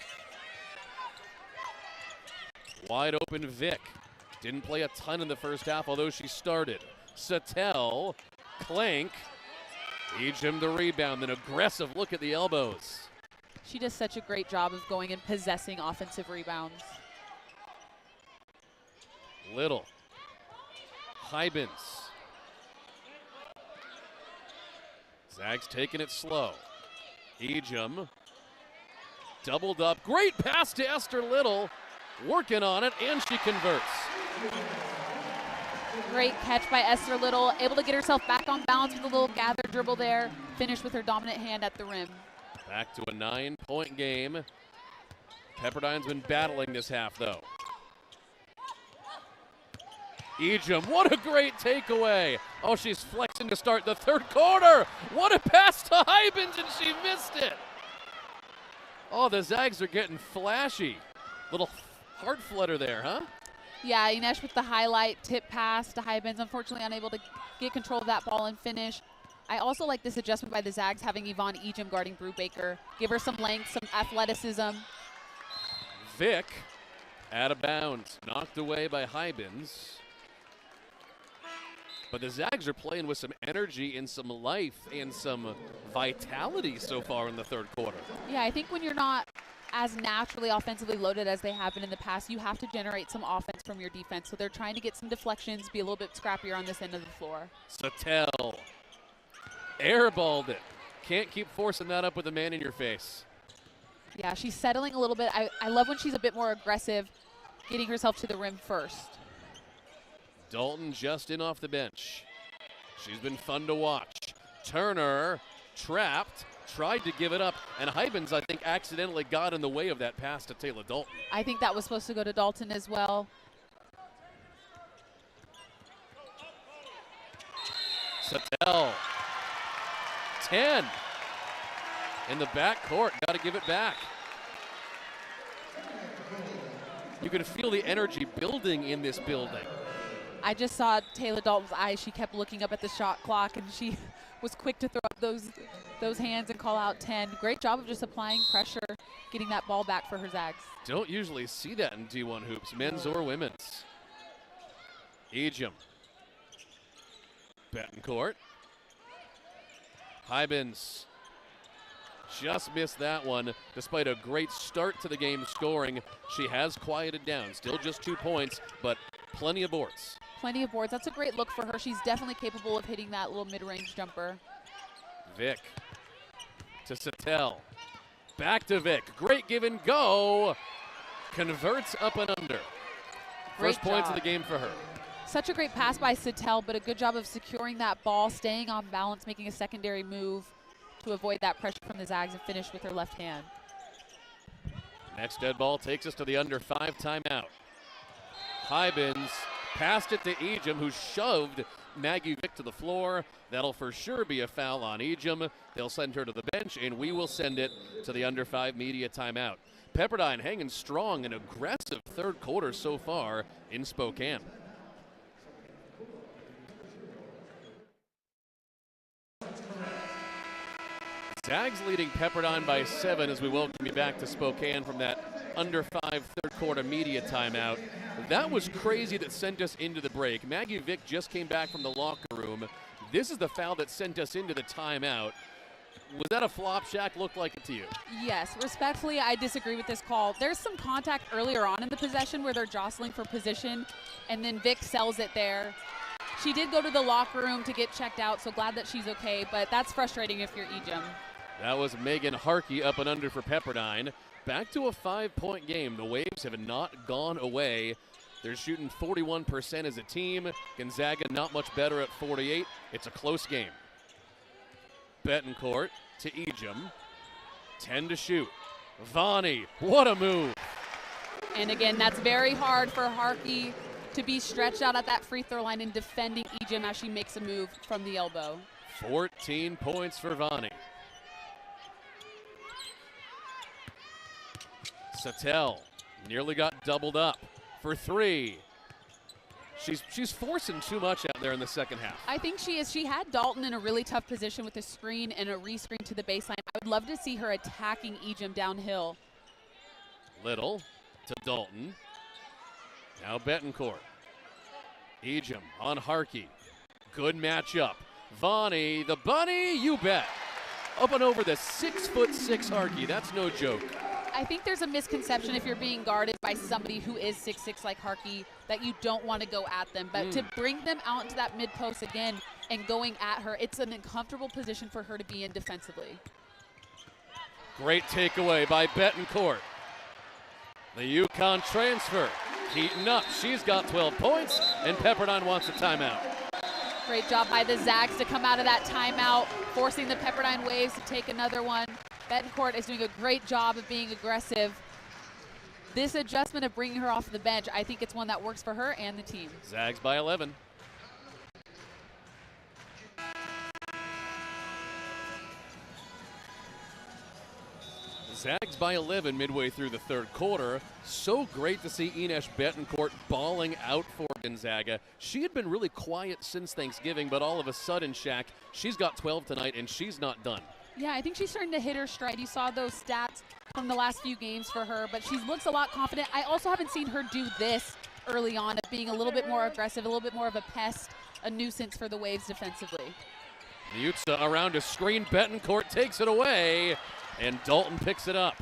[SPEAKER 1] Wide open Vic. Didn't play a ton in the first half, although she started. Sattel, Clank, Ejim the rebound, an aggressive look at the elbows.
[SPEAKER 2] She does such a great job of going and possessing offensive rebounds.
[SPEAKER 1] Little. Hybens. Zags taking it slow. Ejim doubled up. Great pass to Esther Little. Working on it, and she converts.
[SPEAKER 2] Great catch by Esther Little, able to get herself back on balance with a little gather dribble there, finish with her dominant hand at the rim.
[SPEAKER 1] Back to a 9-point game. Pepperdine's been battling this half, though. Ejim, what a great takeaway. Oh, she's flexing to start the third quarter. What a pass to Hybens, and she missed it. Oh, the Zags are getting flashy. Little heart flutter there, huh?
[SPEAKER 2] Yeah, Ines with the highlight tip pass to Hybens, unfortunately unable to get control of that ball and finish. I also like this adjustment by the Zags, having Yvonne Ejim guarding Brubaker. Give her some length, some athleticism.
[SPEAKER 1] Vic, out of bounds, knocked away by Hybens. But the Zags are playing with some energy and some life and some vitality so far in the third quarter.
[SPEAKER 2] Yeah, I think when you're not as naturally offensively loaded as they have been in the past, you have to generate some offense from your defense. So they're trying to get some deflections, be a little bit scrappier on this end of the floor.
[SPEAKER 1] Sattel airballed it. Can't keep forcing that up with a man in your face.
[SPEAKER 2] Yeah, she's settling a little bit. I love when she's a bit more aggressive, getting herself to the rim first.
[SPEAKER 1] Dalton just in off the bench. She's been fun to watch. Turner trapped, tried to give it up, and Hybens, I think, accidentally got in the way of that pass to Taylor Dalton.
[SPEAKER 2] I think that was supposed to go to Dalton as well.
[SPEAKER 1] Sattel, 10. In the backcourt, got to give it back. You can feel the energy building in this building.
[SPEAKER 2] I just saw Taylor Dalton's eyes. She kept looking up at the shot clock, and she was quick to throw up those hands and call out 10. Great job of just applying pressure, getting that ball back for her Zags.
[SPEAKER 1] Don't usually see that in D1 hoops, men's or women's. Ejim. Betancourt. Hybens just missed that one. Despite a great start to the game scoring, she has quieted down. Still just 2 points, but plenty of boards.
[SPEAKER 2] Plenty of boards. That's a great look for her. She's definitely capable of hitting that little mid-range jumper.
[SPEAKER 1] Vic to Sattel. Back to Vic. Great give and go. Converts up and under. First points of the game for her.
[SPEAKER 2] Such a great pass by Sattel, but a good job of securing that ball, staying on balance, making a secondary move to avoid that pressure from the Zags and finish with her left hand.
[SPEAKER 1] Next dead ball takes us to the under 5 timeout. Hybens passed it to Ejim, who shoved Maggie Vick to the floor. That'll for sure be a foul on Ejim. They'll send her to the bench, and we will send it to the under 5 media timeout. Pepperdine hanging strong, an aggressive third quarter so far in Spokane. Zags leading Pepperdine by 7 as we welcome you back to Spokane from that under 5 third quarter media timeout. That was crazy that sent us into the break. Maggie Vick just came back from the locker room. This is the foul that sent us into the timeout. Was that a flop, Shaq? Looked like it to you?
[SPEAKER 2] Yes, respectfully, I disagree with this call. There's some contact earlier on in the possession where they're jostling for position, and then Vick sells it there. She did go to the locker room to get checked out, so glad that she's okay, but that's frustrating if you're Ejim.
[SPEAKER 1] That was Megan Harkey up and under for Pepperdine. Back to a 5-point game. The Waves have not gone away. They're shooting 41% as a team. Gonzaga not much better at 48. It's a close game. Betancourt to Ejim. 10 to shoot. Vani, what a move.
[SPEAKER 2] And again, that's very hard for Harkey to be stretched out at that free throw line and defending Ejim as she makes a move from the elbow.
[SPEAKER 1] 14 points for Vani. Sattel Nearly got doubled up for three. She's forcing too much out there in the second half.
[SPEAKER 2] I think she is. She had Dalton in a really tough position with a screen and a rescreen to the baseline. I would love to see her attacking Ejim downhill.
[SPEAKER 1] Little to Dalton. Now Betancourt. Ejim on Harkey. Good matchup. Vonnie, the bunny, you bet. Up and over the 6'6" Harkey. That's no joke.
[SPEAKER 2] I think there's a misconception if you're being guarded by somebody who is 6'6" like Harkey that you don't want to go at them. But to bring them out into that mid-post again and going at her, it's an uncomfortable position for her to be in defensively.
[SPEAKER 1] Great takeaway by Betancourt. The UConn transfer heating up. She's got 12 points, and Pepperdine wants a timeout.
[SPEAKER 2] Great job by the Zags to come out of that timeout, forcing the Pepperdine Waves to take another one. Betancourt is doing a great job of being aggressive. This adjustment of bringing her off the bench, I think it's one that works for her and the team.
[SPEAKER 1] Zags by 11. Zags by 11 midway through the third quarter. So great to see Ines Betancourt balling out for Gonzaga. She had been really quiet since Thanksgiving, but all of a sudden, Shaq, she's got 12 tonight, and she's not done.
[SPEAKER 2] Yeah, I think she's starting to hit her stride. You saw those stats from the last few games for her, but she looks a lot confident. I also haven't seen her do this early on, of being a little bit more aggressive, a little bit more of a pest, a nuisance for the Waves defensively.
[SPEAKER 1] Utsa around a screen. Betancourt takes it away, and Dalton picks it up.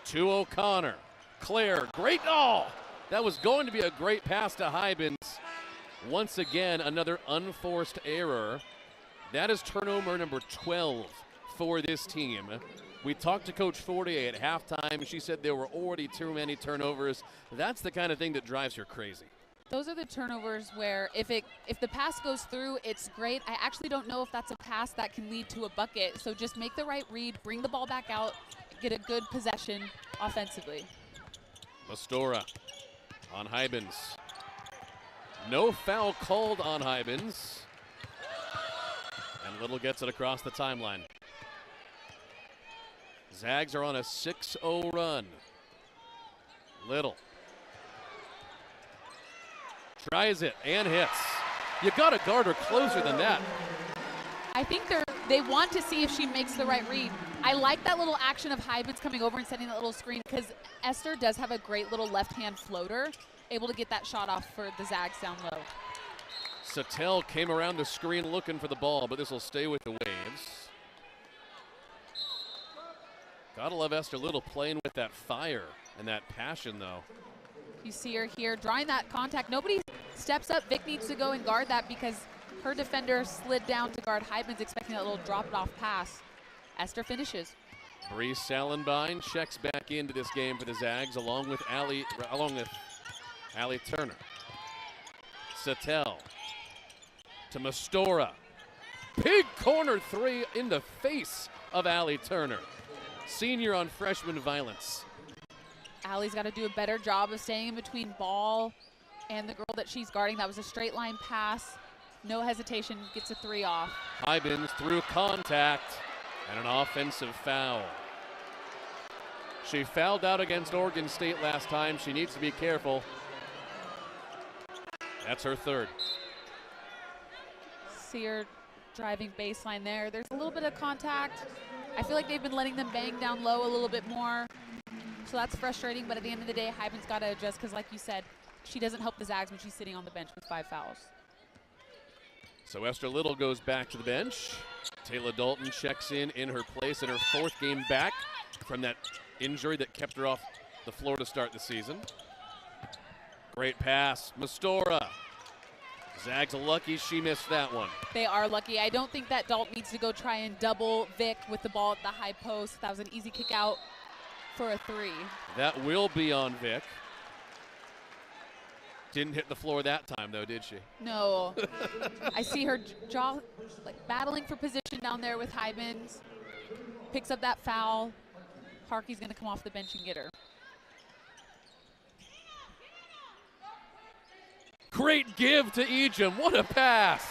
[SPEAKER 1] To O'Connor. Claire, great. Oh, that was going to be a great pass to Hybens. Once again, another unforced error. That is turnover number 12 for this team. We talked to Coach Fortier at halftime. She said there were already too many turnovers. That's the kind of thing that drives her crazy.
[SPEAKER 2] Those are the turnovers where if the pass goes through, it's great. I actually don't know if that's a pass that can lead to a bucket. So just make the right read, bring the ball back out, get a good possession offensively.
[SPEAKER 1] Mastora on Hybens. No foul called on Hybens. And Little gets it across the timeline. Zags are on a 6-0 run. Little tries it and hits. You got to guard her closer than that.
[SPEAKER 2] I think they want to see if she makes the right read. I like that little action of Hybens coming over and setting that little screen, because Esther does have a great little left-hand floater, able to get that shot off for the Zags down low.
[SPEAKER 1] Sattel came around the screen looking for the ball, but this will stay with the Waves. Gotta love Esther Little playing with that fire and that passion, though.
[SPEAKER 2] You see her here drawing that contact. Nobody steps up. Vic needs to go and guard that because her defender slid down to guard Hybens, expecting that little drop-off pass. Esther finishes.
[SPEAKER 1] Bree Salenbine checks back into this game for the Zags, along with Allie Turner. Sattel to Mastora. Big corner three in the face of Allie Turner. Senior on freshman violence.
[SPEAKER 2] Allie's got to do a better job of staying in between ball and the girl that she's guarding. That was a straight line pass. No hesitation, gets a three off.
[SPEAKER 1] Hybens through contact and an offensive foul. She fouled out against Oregon State last time. She needs to be careful. That's her third.
[SPEAKER 2] See her driving baseline there. There's a little bit of contact. I feel like they've been letting them bang down low a little bit more. So that's frustrating, but at the end of the day, Hybens got to adjust because, like you said, she doesn't help the Zags when she's sitting on the bench with 5 fouls.
[SPEAKER 1] So Esther Little goes back to the bench. Taylor Dalton checks in her place in her 4th game back from that injury that kept her off the floor to start the season. Great pass, Mastora. Zags are lucky she missed that one.
[SPEAKER 2] They are lucky. I don't think that Dalton needs to go try and double Vic with the ball at the high post. That was an easy kick out for a 3.
[SPEAKER 1] That will be on Vic. Didn't hit the floor that time, though, did she?
[SPEAKER 2] No. I see her jaw, like, battling for position down there with Hybens. Picks up that foul. Harkey's going to come off the bench and get her.
[SPEAKER 1] Great give to Ejim. What a pass.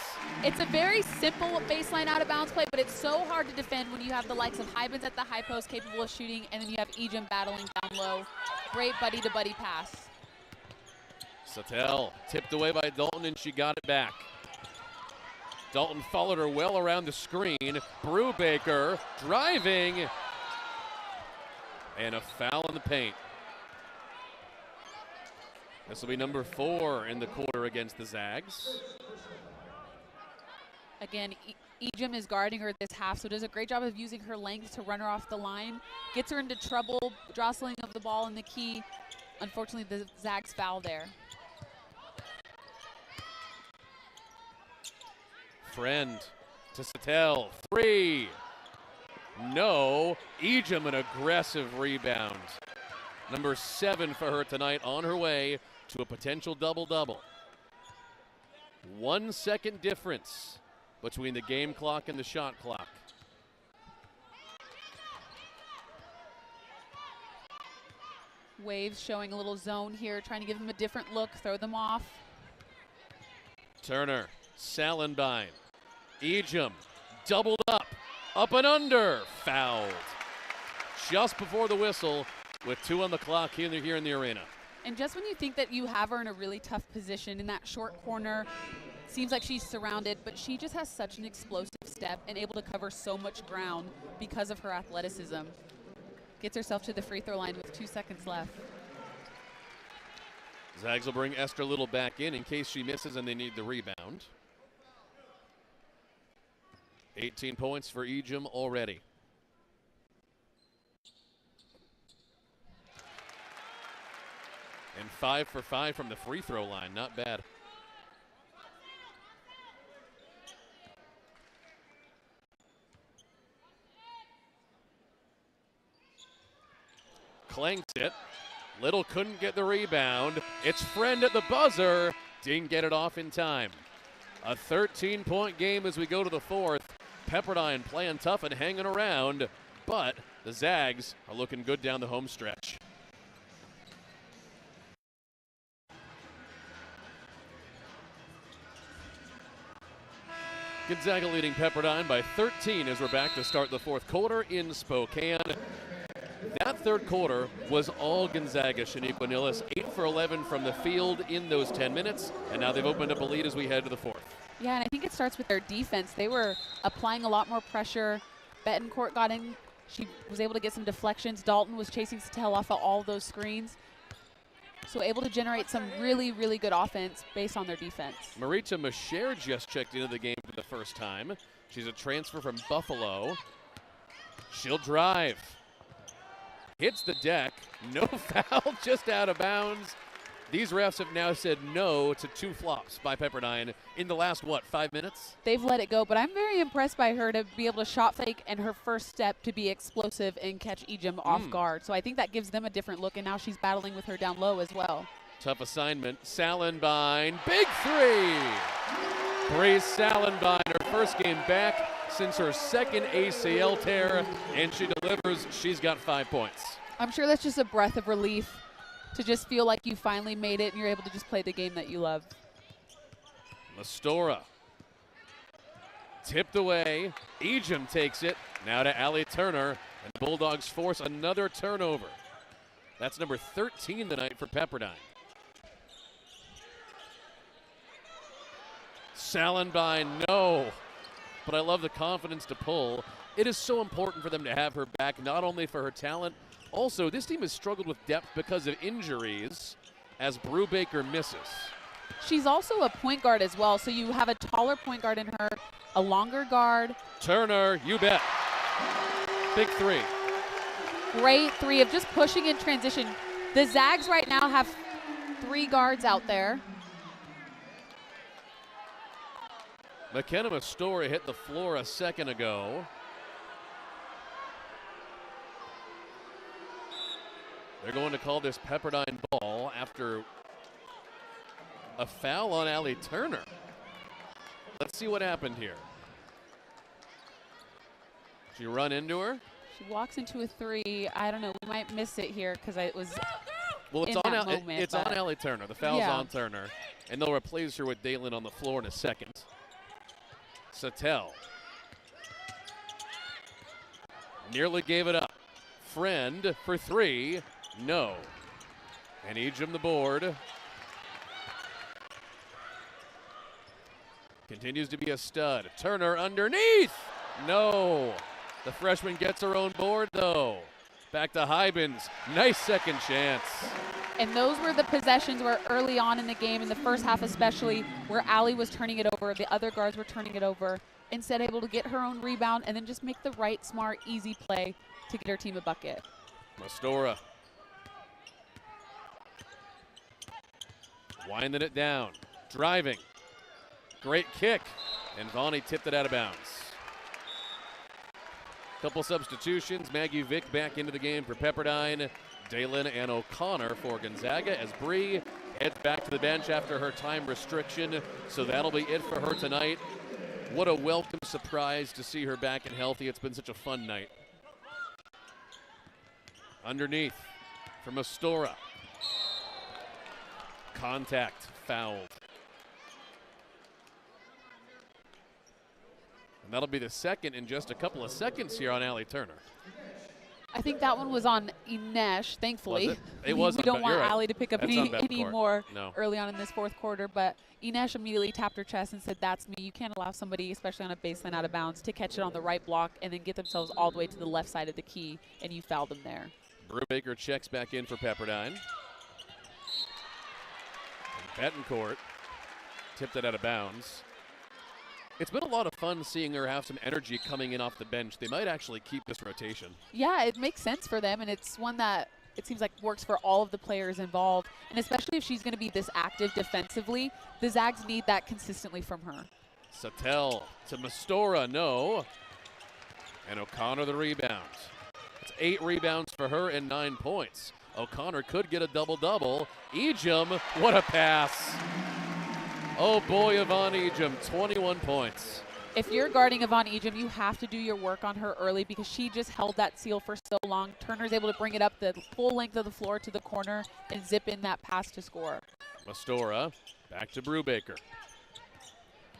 [SPEAKER 2] It's a very simple baseline out-of-bounds play, but it's so hard to defend when you have the likes of Hybens at the high post capable of shooting, and then you have Ejim battling down low. Great buddy-to-buddy pass.
[SPEAKER 1] Sattel tipped away by Dalton, and she got it back. Dalton followed her well around the screen. Brubaker driving, and a foul in the paint. This will be number 4 in the quarter against the Zags.
[SPEAKER 2] Again, Ejim is guarding her this half, so does a great job of using her length to run her off the line. Gets her into trouble, jostling of the ball in the key. Unfortunately, the Zags foul there.
[SPEAKER 1] Friend to Sattel, 3. No, Ejim an aggressive rebound. Number 7 for her tonight, on her way to a potential double-double. 1 second difference between the game clock and the shot clock.
[SPEAKER 2] Waves showing a little zone here, trying to give them a different look, throw them off.
[SPEAKER 1] Turner, Salenbine, Ejim, doubled up and under, fouled. Just before the whistle, with 2 on the clock here in the arena.
[SPEAKER 2] And just when you think that you have her in a really tough position in that short corner, seems like she's surrounded, but she just has such an explosive step and able to cover so much ground because of her athleticism. Gets herself to the free throw line with 2 seconds left.
[SPEAKER 1] Zags will bring Esther Little back in case she misses and they need the rebound. 18 points for Ejim already. And 5 for 5 from the free throw line, not bad. Clanks it. Little couldn't get the rebound. It's Friend at the buzzer. Didn't get it off in time. A 13-point game as we go to the 4th. Pepperdine playing tough and hanging around, but the Zags are looking good down the home stretch. Gonzaga leading Pepperdine by 13 as we're back to start the 4th quarter in Spokane. That 3rd quarter was all Gonzaga. Shaniqua Nillis, 8 for 11 from the field in those 10 minutes, and now they've opened up a lead as we head to the 4th.
[SPEAKER 2] Yeah, and I think it starts with their defense. They were applying a lot more pressure. Betancourt got in. She was able to get some deflections. Dalton was chasing Sattel off of all those screens. So able to generate some really, really good offense based on their defense. Marita
[SPEAKER 1] Masher just checked into the game for the first time. She's a transfer from Buffalo. She'll drive. Hits the deck. No foul, just out of bounds. These refs have now said no to 2 flops by Pepperdine in the last, 5 minutes?
[SPEAKER 2] They've let it go, but I'm very impressed by her to be able to shot fake and her first step to be explosive and catch Ejim off guard. So I think that gives them a different look, and now she's battling with her down low as well.
[SPEAKER 1] Tough assignment. Salenbine, big 3! Grace Salenbine, her first game back since her 2nd ACL tear, and she delivers. She's got 5 points.
[SPEAKER 2] I'm sure that's just a breath of relief to just feel like you finally made it and you're able to just play the game that you love.
[SPEAKER 1] Mastora. Tipped away. Ejim takes it. Now to Allie Turner. And the Bulldogs force another turnover. That's number 13 tonight for Pepperdine. Salenbine, no. But I love the confidence to pull. It is so important for them to have her back, not only for her talent. Also, this team has struggled with depth because of injuries as Brubaker misses.
[SPEAKER 2] She's also a point guard as well, so you have a taller point guard in her, a longer guard.
[SPEAKER 1] Turner, you bet. Big 3.
[SPEAKER 2] Great 3 of just pushing in transition. The Zags right now have 3 guards out there.
[SPEAKER 1] McKenna Mastora hit the floor a second ago. They're going to call this Pepperdine ball after a foul on Allie Turner. Let's see what happened here. She run into her?
[SPEAKER 2] She walks into a 3. I don't know. We might miss it here because it was
[SPEAKER 1] well, it's
[SPEAKER 2] in
[SPEAKER 1] on
[SPEAKER 2] that moment.
[SPEAKER 1] It's on Allie Turner. The foul's on Turner. And they'll replace her with Dalen on the floor in a second. Sattel. Nearly gave it up. Friend for three. No. And Ejim the board. Continues to be a stud. Turner underneath. No. The freshman gets her own board, though. Back to Hybens. Nice second chance.
[SPEAKER 2] And those were the possessions where early on in the game, in the first half especially, where Allie was turning it over, the other guards were turning it over, instead able to get her own rebound and then just make the right, smart, easy play to get her team a bucket.
[SPEAKER 1] Mastora. Winding it down. Driving. Great kick. And Vonnie tipped it out of bounds. Couple substitutions. Maggie Vick back into the game for Pepperdine. Dalen and O'Connor for Gonzaga as Bree heads back to the bench after her time restriction. So that'll be it for her tonight. What a welcome surprise to see her back and healthy. It's been such a fun night. Underneath from Astora. Contact fouled. And that'll be the second in just a couple of seconds here on Allie Turner.
[SPEAKER 2] I think that one was on Inesh, thankfully.
[SPEAKER 1] Was it? It was.
[SPEAKER 2] We don't want
[SPEAKER 1] right.
[SPEAKER 2] Allie to pick up
[SPEAKER 1] That's
[SPEAKER 2] any more
[SPEAKER 1] No.
[SPEAKER 2] early on in this fourth quarter, but Inesh immediately tapped her chest and said, that's me. You can't allow somebody, especially on a baseline out of bounds, to catch it on the right block and then get themselves all the way to the left side of the key, and you fouled them there.
[SPEAKER 1] Brubaker checks back in for Pepperdine. And Betancourt tipped it out of bounds. It's been a lot of fun seeing her have some energy coming in off the bench. They might actually keep this rotation.
[SPEAKER 2] Yeah, it makes sense for them, and it's one that it seems like works for all of the players involved, and especially if she's going to be this active defensively, the Zags need that consistently from her.
[SPEAKER 1] Sattel to Mastora, no. And O'Connor the rebound. It's 8 rebounds for her and 9 points. O'Connor could get a double-double. Ejim, what a pass. Oh boy, Yvonne Ejim, 21 points.
[SPEAKER 2] If you're guarding Yvonne Ejim, you have to do your work on her early because she just held that seal for so long. Turner's able to bring it up the full length of the floor to the corner and zip in that pass to score.
[SPEAKER 1] Mastora, back to Brubaker.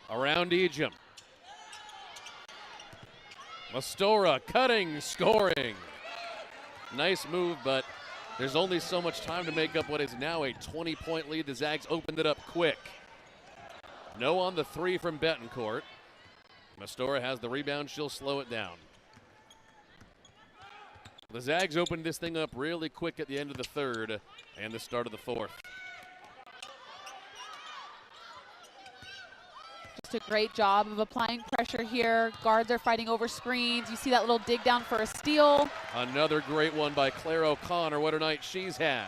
[SPEAKER 1] Around Ejim. Mastora cutting, scoring. Nice move, but there's only so much time to make up what is now a 20-point lead. The Zags opened it up quick. No on the three from Betancourt. Mastora has the rebound. She'll slow it down. The Zags opened this thing up really quick at the end of the third and the start of the fourth.
[SPEAKER 2] Just a great job of applying pressure here. Guards are fighting over screens. You see that little dig down for a steal.
[SPEAKER 1] Another great one by Claire O'Connor. What a night she's had.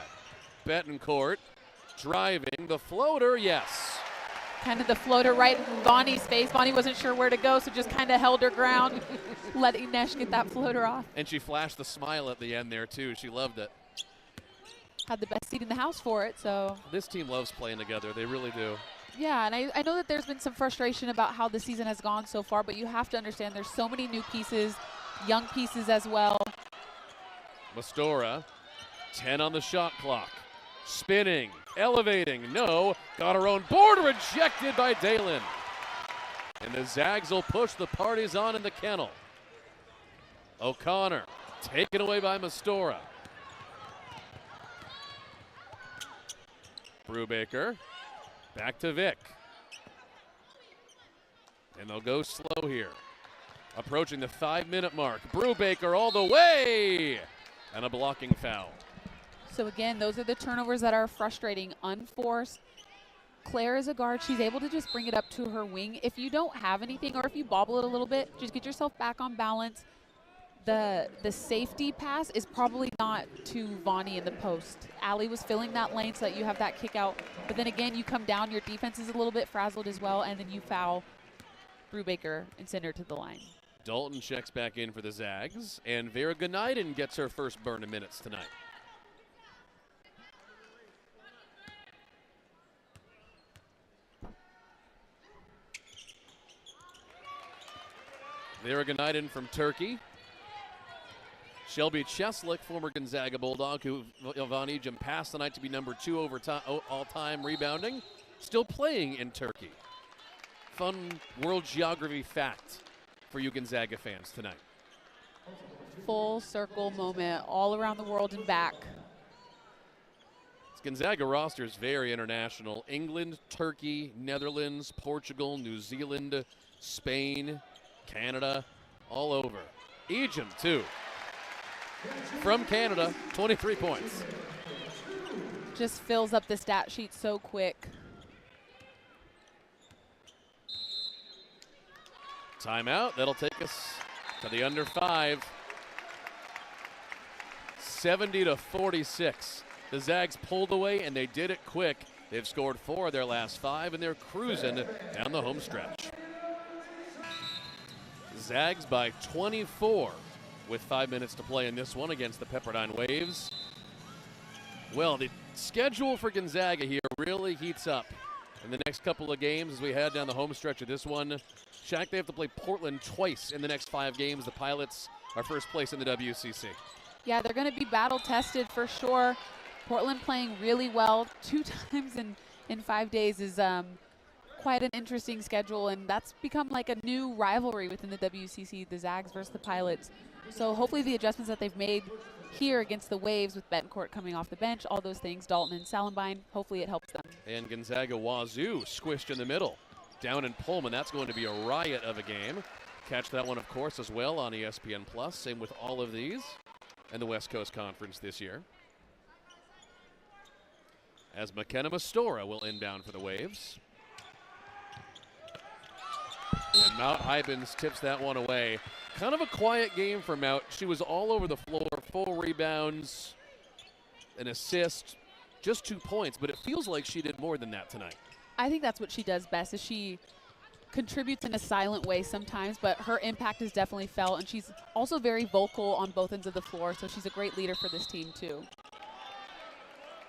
[SPEAKER 1] Betancourt driving the floater, yes.
[SPEAKER 2] Kind of the floater right in Bonnie's face. Bonnie wasn't sure where to go, so just kind of held her ground, let Inesh get that floater off.
[SPEAKER 1] And she flashed the smile at the end there, too. She loved it.
[SPEAKER 2] Had the best seat in the house for it, so.
[SPEAKER 1] This team loves playing together. They really do.
[SPEAKER 2] Yeah, and I know that there's been some frustration about how the season has gone so far, but you have to understand there's so many new pieces, young pieces as well.
[SPEAKER 1] Mastora, 10 on the shot clock. Spinning, elevating, no. Got her own board, rejected by Dalen. And the Zags will push the parties on in the kennel. O'Connor, taken away by Mastora. Brubaker, back to Vick. And they'll go slow here. Approaching the 5-minute mark. Brubaker all the way! And a blocking foul.
[SPEAKER 2] So again, those are the turnovers that are frustrating, unforced. Claire is a guard. She's able to just bring it up to her wing. If you don't have anything or if you bobble it a little bit, just get yourself back on balance. The safety pass is probably not to Vonnie in the post. Allie was filling that lane so that you have that kick out. But then again, you come down, your defense is a little bit frazzled as well, and then you foul Brubaker and send her to the line.
[SPEAKER 1] Dalton checks back in for the Zags, and Vera Guniden gets her first burn of minutes tonight. Vera Guniden from Turkey. Shelby Cheslick, former Gonzaga Bulldog, who Yvonne Ejim passed the night to be number 2 all-time rebounding, still playing in Turkey. fun world geography fact for you Gonzaga fans tonight?
[SPEAKER 2] Full circle moment all around the world and back.
[SPEAKER 1] This Gonzaga roster is very international. England, Turkey, Netherlands, Portugal, New Zealand, Spain, Canada, all over. Egypt, too. From Canada, 23 points.
[SPEAKER 2] Just fills up the stat sheet so quick.
[SPEAKER 1] Timeout. That'll take us to the under 5. 70-46. The Zags pulled away, and they did it quick. They've scored 4 of their last 5, and they're cruising down the home stretch. Zags by 24 with 5 minutes to play in this one against the Pepperdine Waves. Well, the schedule for Gonzaga here really heats up in the next couple of games as we head down the home stretch of this one. Shaq, they have to play Portland twice in the next 5 games. The Pilots are first place in the WCC.
[SPEAKER 2] Yeah, they're going to be battle tested for sure. Portland playing really well 2 times in 5 days is quite an interesting schedule, and that's become like a new rivalry within the WCC, the Zags versus the Pilots. So hopefully the adjustments that they've made here against the Waves with Betancourt coming off the bench, all those things, Dalton and Salenbine, hopefully it helps them.
[SPEAKER 1] And Gonzaga Wazoo squished in the middle down in Pullman. That's going to be a riot of a game. Catch that one, of course, as well on ESPN+. Same with all of these and the West Coast Conference this year. As McKenna Mastora will inbound for the Waves. And Mount Hybens tips that one away. Kind of a quiet game for Mount. She was all over the floor, 4 rebounds, an assist, just 2 points, but it feels like she did more than that tonight.
[SPEAKER 2] I think that's what she does best, is she contributes in a silent way sometimes, but her impact is definitely felt, and she's also very vocal on both ends of the floor, so she's a great leader for this team too.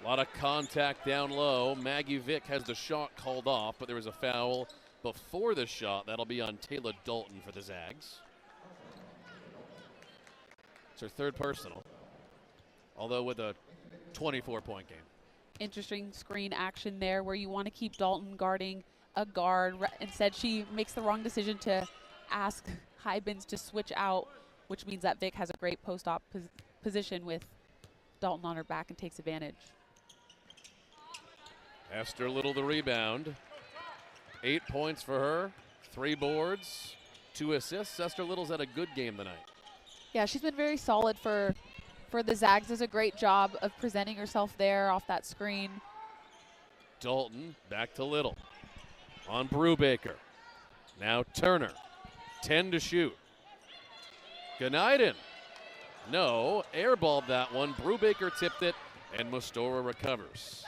[SPEAKER 1] A lot of contact down low. Maggie Vick has the shot called off, but there was a foul before the shot. That'll be on Taylor Dalton for the Zags. It's her 3rd personal, although with a 24-point game.
[SPEAKER 2] Interesting screen action there where you want to keep Dalton guarding a guard. Instead, she makes the wrong decision to ask Hybens to switch out, which means that Vick has a great post-op position with Dalton on her back and takes advantage.
[SPEAKER 1] Esther Little the rebound. 8 points for her, 3 boards, 2 assists. Esther Little's had a good game tonight.
[SPEAKER 2] Yeah, she's been very solid for the Zags. Does a great job of presenting herself there off that screen.
[SPEAKER 1] Dalton back to Little. On Brubaker. Now Turner. 10 to shoot. Gnaiden. No, airballed that one. Brubaker tipped it, and Mastora recovers.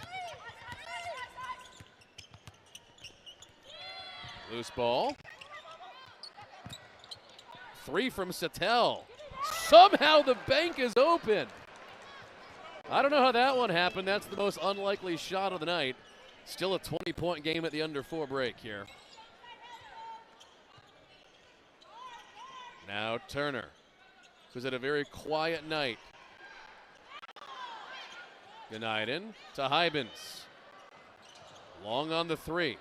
[SPEAKER 1] Loose ball. 3 from Sattel. Somehow the bank is open. I don't know how that one happened. That's the most unlikely shot of the night. Still a 20-point game at the under 4 break here. Now Turner, who's had a very quiet night. Gnaiden to Hybens. Long on the 3.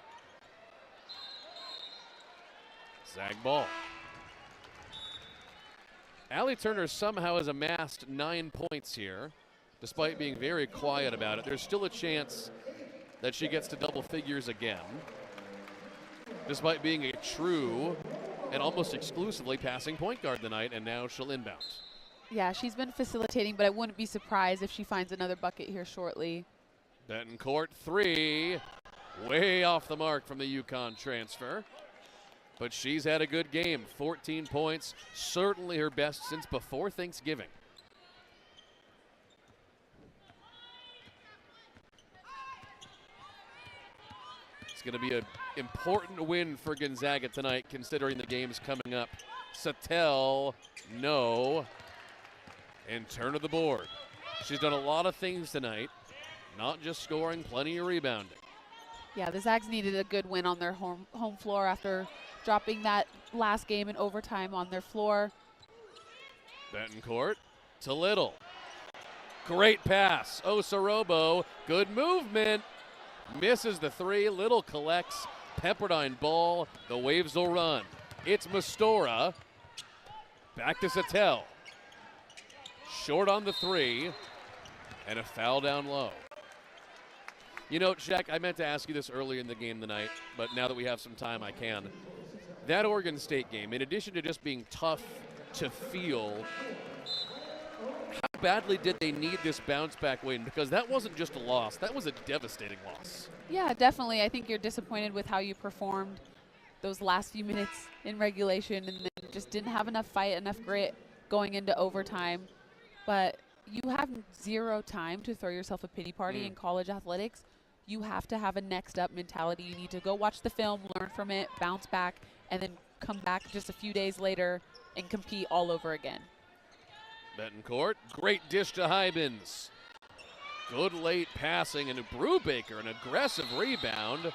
[SPEAKER 1] Zag ball. Allie Turner somehow has amassed 9 points here, despite being very quiet about it. There's still a chance that she gets to double figures again, despite being a true and almost exclusively passing point guard tonight, and now she'll inbound.
[SPEAKER 2] Yeah, she's been facilitating, but I wouldn't be surprised if she finds another bucket here shortly.
[SPEAKER 1] Betancourt 3, way off the mark from the UConn transfer. But she's had a good game, 14 points, certainly her best since before Thanksgiving. It's going to be an important win for Gonzaga tonight, considering the games coming up. Sattel, no, and Turner the board. She's done a lot of things tonight, not just scoring, plenty of rebounding.
[SPEAKER 2] Yeah, the Zags needed a good win on their home floor after dropping that last game in overtime on their floor.
[SPEAKER 1] Betancourt to Little. Great pass. Osorobo, good movement. Misses the 3. Little collects Pepperdine ball. The Waves will run. It's Mastora. Back to Sattel. Short on the 3. And a foul down low. You know, Shaq, I meant to ask you this earlier in the game tonight, but now that we have some time, I can. That Oregon State game, in addition to just being tough to feel, how badly did they need this bounce-back win? Because that wasn't just a loss. That was a devastating loss.
[SPEAKER 2] Yeah, definitely. I think you're disappointed with how you performed those last few minutes in regulation and then just didn't have enough fight, enough grit going into overtime. But you have zero time to throw yourself a pity party in college athletics. You have to have a next up mentality. You need to go watch the film, learn from it, bounce back, and then come back just a few days later and compete all over again.
[SPEAKER 1] Betancourt, great dish to Hybens. Good late passing, and Brubaker, an aggressive rebound.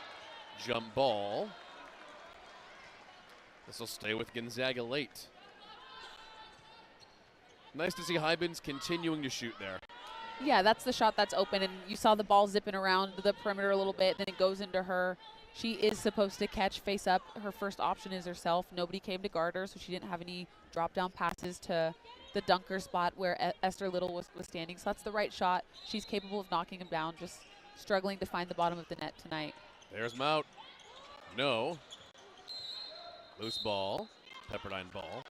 [SPEAKER 1] Jump ball. This will stay with Gonzaga late. Nice to see Hybens continuing to shoot there.
[SPEAKER 2] Yeah, that's the shot that's open, and you saw the ball zipping around the perimeter a little bit, then it goes into her. She is supposed to catch face up. Her first option is herself. Nobody came to guard her, so she didn't have any drop-down passes to the dunker spot where Esther Little was standing. So that's the right shot. She's capable of knocking him down, just struggling to find the bottom of the net tonight.
[SPEAKER 1] There's Mout. No. Loose ball. Pepperdine ball.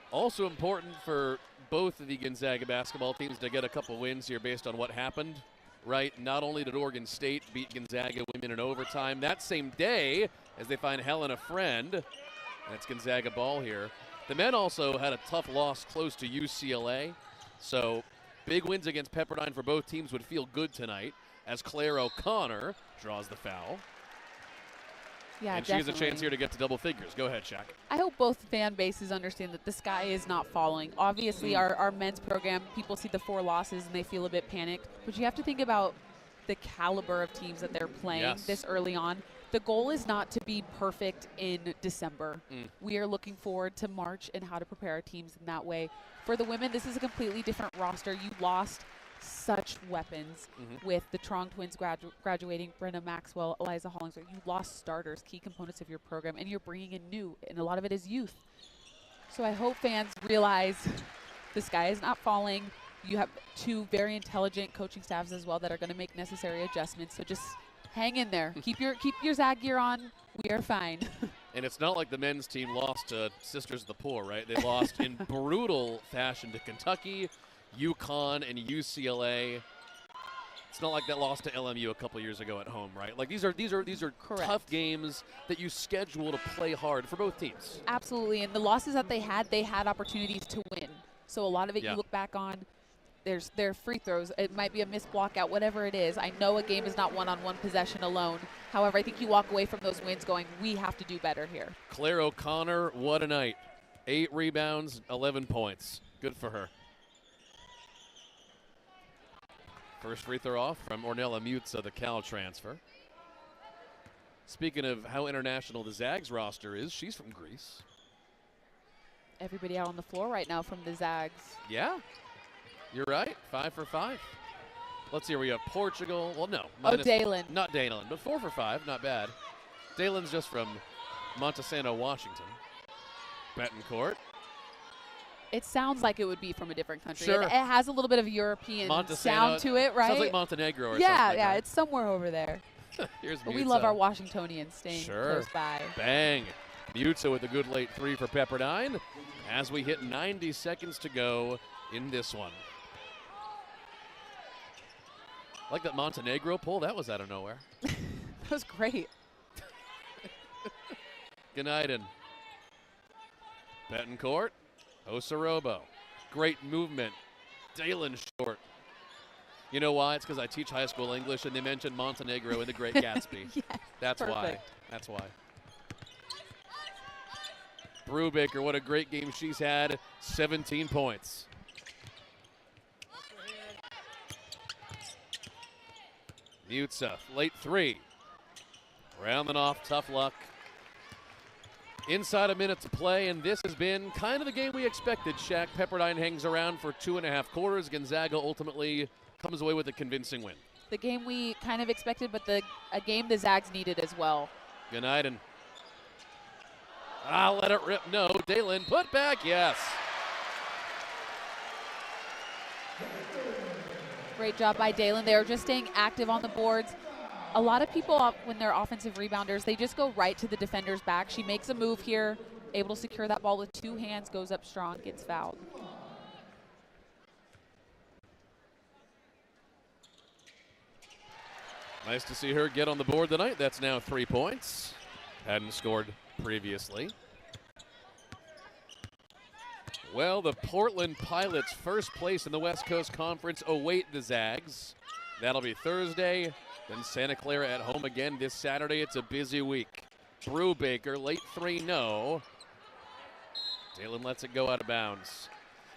[SPEAKER 1] Also important for both of the Gonzaga basketball teams to get a couple wins here based on what happened, right? Not only did Oregon State beat Gonzaga women in overtime that same day as they find Helen a friend. That's Gonzaga ball here. The men also had a tough loss close to UCLA. So big wins against Pepperdine for both teams would feel good tonight as Claire O'Connor draws the foul.
[SPEAKER 2] Yeah,
[SPEAKER 1] and she has a chance here to get to double figures. Go ahead, Shaq.
[SPEAKER 2] I hope both fan bases understand that the sky is not falling. Obviously, our men's program, people see the 4 losses and they feel a bit panicked. But you have to think about the caliber of teams that they're playing this early on. The goal is not to be perfect in December. We are looking forward to March and how to prepare our teams in that way. For the women, this is a completely different roster. You lost such weapons with the Trong twins graduating, Brenda Maxwell, Eliza Hollingsworth. You lost starters, key components of your program, and you're bringing in new, and a lot of it is youth. So I hope fans realize the sky is not falling. You have 2 very intelligent coaching staffs as well that are going to make necessary adjustments. So just hang in there. Keep your Zag gear on. We are fine.
[SPEAKER 1] And it's not like the men's team lost to Sisters of the Poor, right? They lost in brutal fashion to Kentucky, UConn, and UCLA. It's not like that loss to LMU a couple years ago at home, right? Like these are tough games that you schedule to play hard for both teams.
[SPEAKER 2] Absolutely, and the losses that they had opportunities to win. So a lot of it you look back on. Their free throws. It might be a missed block out, whatever it is. I know a game is not won on one possession alone. However, I think you walk away from those wins going, we have to do better here.
[SPEAKER 1] Claire O'Connor, what a night. 8 rebounds, 11 points. Good for her. First free throw off from Ornella Mutza, the Cal transfer. Speaking of how international the Zags roster is, she's from Greece.
[SPEAKER 2] Everybody out on the floor right now from the Zags.
[SPEAKER 1] Yeah, you're right. 5 for 5. Let's see, we have Portugal. Well, no.
[SPEAKER 2] Dalen.
[SPEAKER 1] Not Dalen, but 4 for 5. Not bad. Dalen's just from Montesano, Washington. Betancourt.
[SPEAKER 2] It sounds like it would be from a different country.
[SPEAKER 1] Sure.
[SPEAKER 2] It has a little bit of European sound to it, right?
[SPEAKER 1] Sounds like Montenegro or something.
[SPEAKER 2] Yeah,
[SPEAKER 1] right?
[SPEAKER 2] It's somewhere over there.
[SPEAKER 1] Here's
[SPEAKER 2] But we love our Washingtonians staying close by.
[SPEAKER 1] Bang. Mutza with a good late 3 for Pepperdine as we hit 90 seconds to go in this one. Like that Montenegro pull, that was out of nowhere.
[SPEAKER 2] That was great.
[SPEAKER 1] Gnaiden. Betancourt. Osorobo. Great movement. Dalen short. You know why? It's because I teach high school English and they mentioned Montenegro in The Great Gatsby.
[SPEAKER 2] Yes,
[SPEAKER 1] That's
[SPEAKER 2] perfect.
[SPEAKER 1] why. That's why. Brubaker, what a great game she's had. 17 points. Mutza, late 3. Rounding off, tough luck. Inside a minute to play, and this has been kind of the game we expected, Shaq. Pepperdine hangs around for 2.5 quarters. Gonzaga ultimately comes away with a convincing win.
[SPEAKER 2] The game we kind of expected, but a game the Zags needed as well.
[SPEAKER 1] Good night, and I'll let it rip. No, Dalen, put back, yes.
[SPEAKER 2] Great job by Dalen. They are just staying active on the boards. A lot of people, when they're offensive rebounders, they just go right to the defender's back. She makes a move here, able to secure that ball with 2 hands, goes up strong, gets fouled.
[SPEAKER 1] Nice to see her get on the board tonight. That's now 3 points. Hadn't scored previously. Well, the Portland Pilots, first place in the West Coast Conference, await the Zags. That'll be Thursday. Then Santa Clara at home again this Saturday. It's a busy week. Brubaker, late 3, no. Dalen lets it go out of bounds.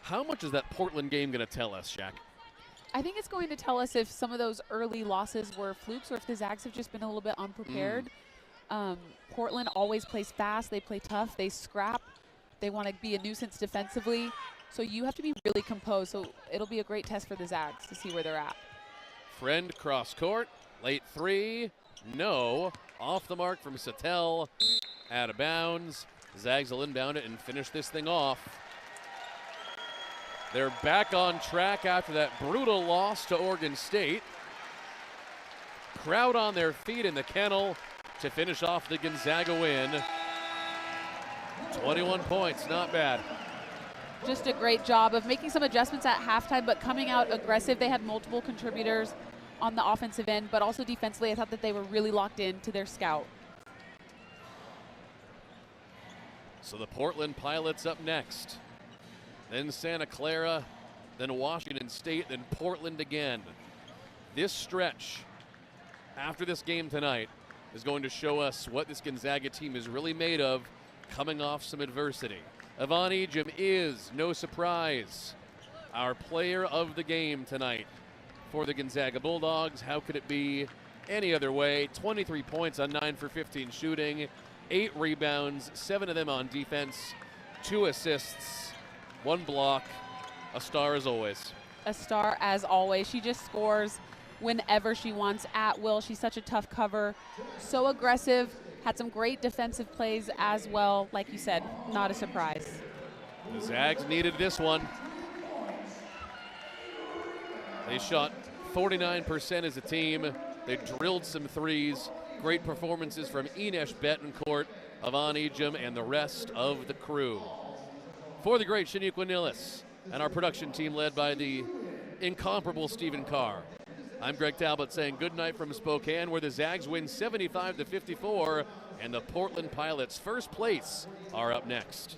[SPEAKER 1] How much is that Portland game going to tell us, Shaq?
[SPEAKER 2] I think it's going to tell us if some of those early losses were flukes or if the Zags have just been a little bit unprepared. Portland always plays fast. They play tough. They scrap. They want to be a nuisance defensively. So you have to be really composed. So it'll be a great test for the Zags to see where they're at.
[SPEAKER 1] Friend cross court. Late 3. No. Off the mark from Sattel. Out of bounds. Zags will inbound it and finish this thing off. They're back on track after that brutal loss to Oregon State. Crowd on their feet in the kennel to finish off the Gonzaga win. 21 points, not bad.
[SPEAKER 2] Just a great job of making some adjustments at halftime, but coming out aggressive. They had multiple contributors on the offensive end, but also defensively, I thought that they were really locked in to their scout.
[SPEAKER 1] So the Portland Pilots up next. Then Santa Clara, then Washington State, then Portland again. This stretch after this game tonight is going to show us what this Gonzaga team is really made of, coming off some adversity. Yvonne Ejim is, no surprise, our player of the game tonight for the Gonzaga Bulldogs. How could it be any other way? 23 points on 9 for 15 shooting, 8 rebounds, 7 of them on defense, 2 assists, 1 block. A star as always.
[SPEAKER 2] A star as always. She just scores whenever she wants at will. She's such a tough cover, so aggressive, had some great defensive plays as well. Like you said, not a surprise.
[SPEAKER 1] The Zags needed this one. They shot 49% as a team. They drilled some threes. Great performances from Ines Betancourt, Yvonne Ejim, and the rest of the crew. For the great Shaniqua Nillis and our production team led by the incomparable Stephen Carr, I'm Greg Talbot saying good night from Spokane, where the Zags win 75-54, and the Portland Pilots first place are up next.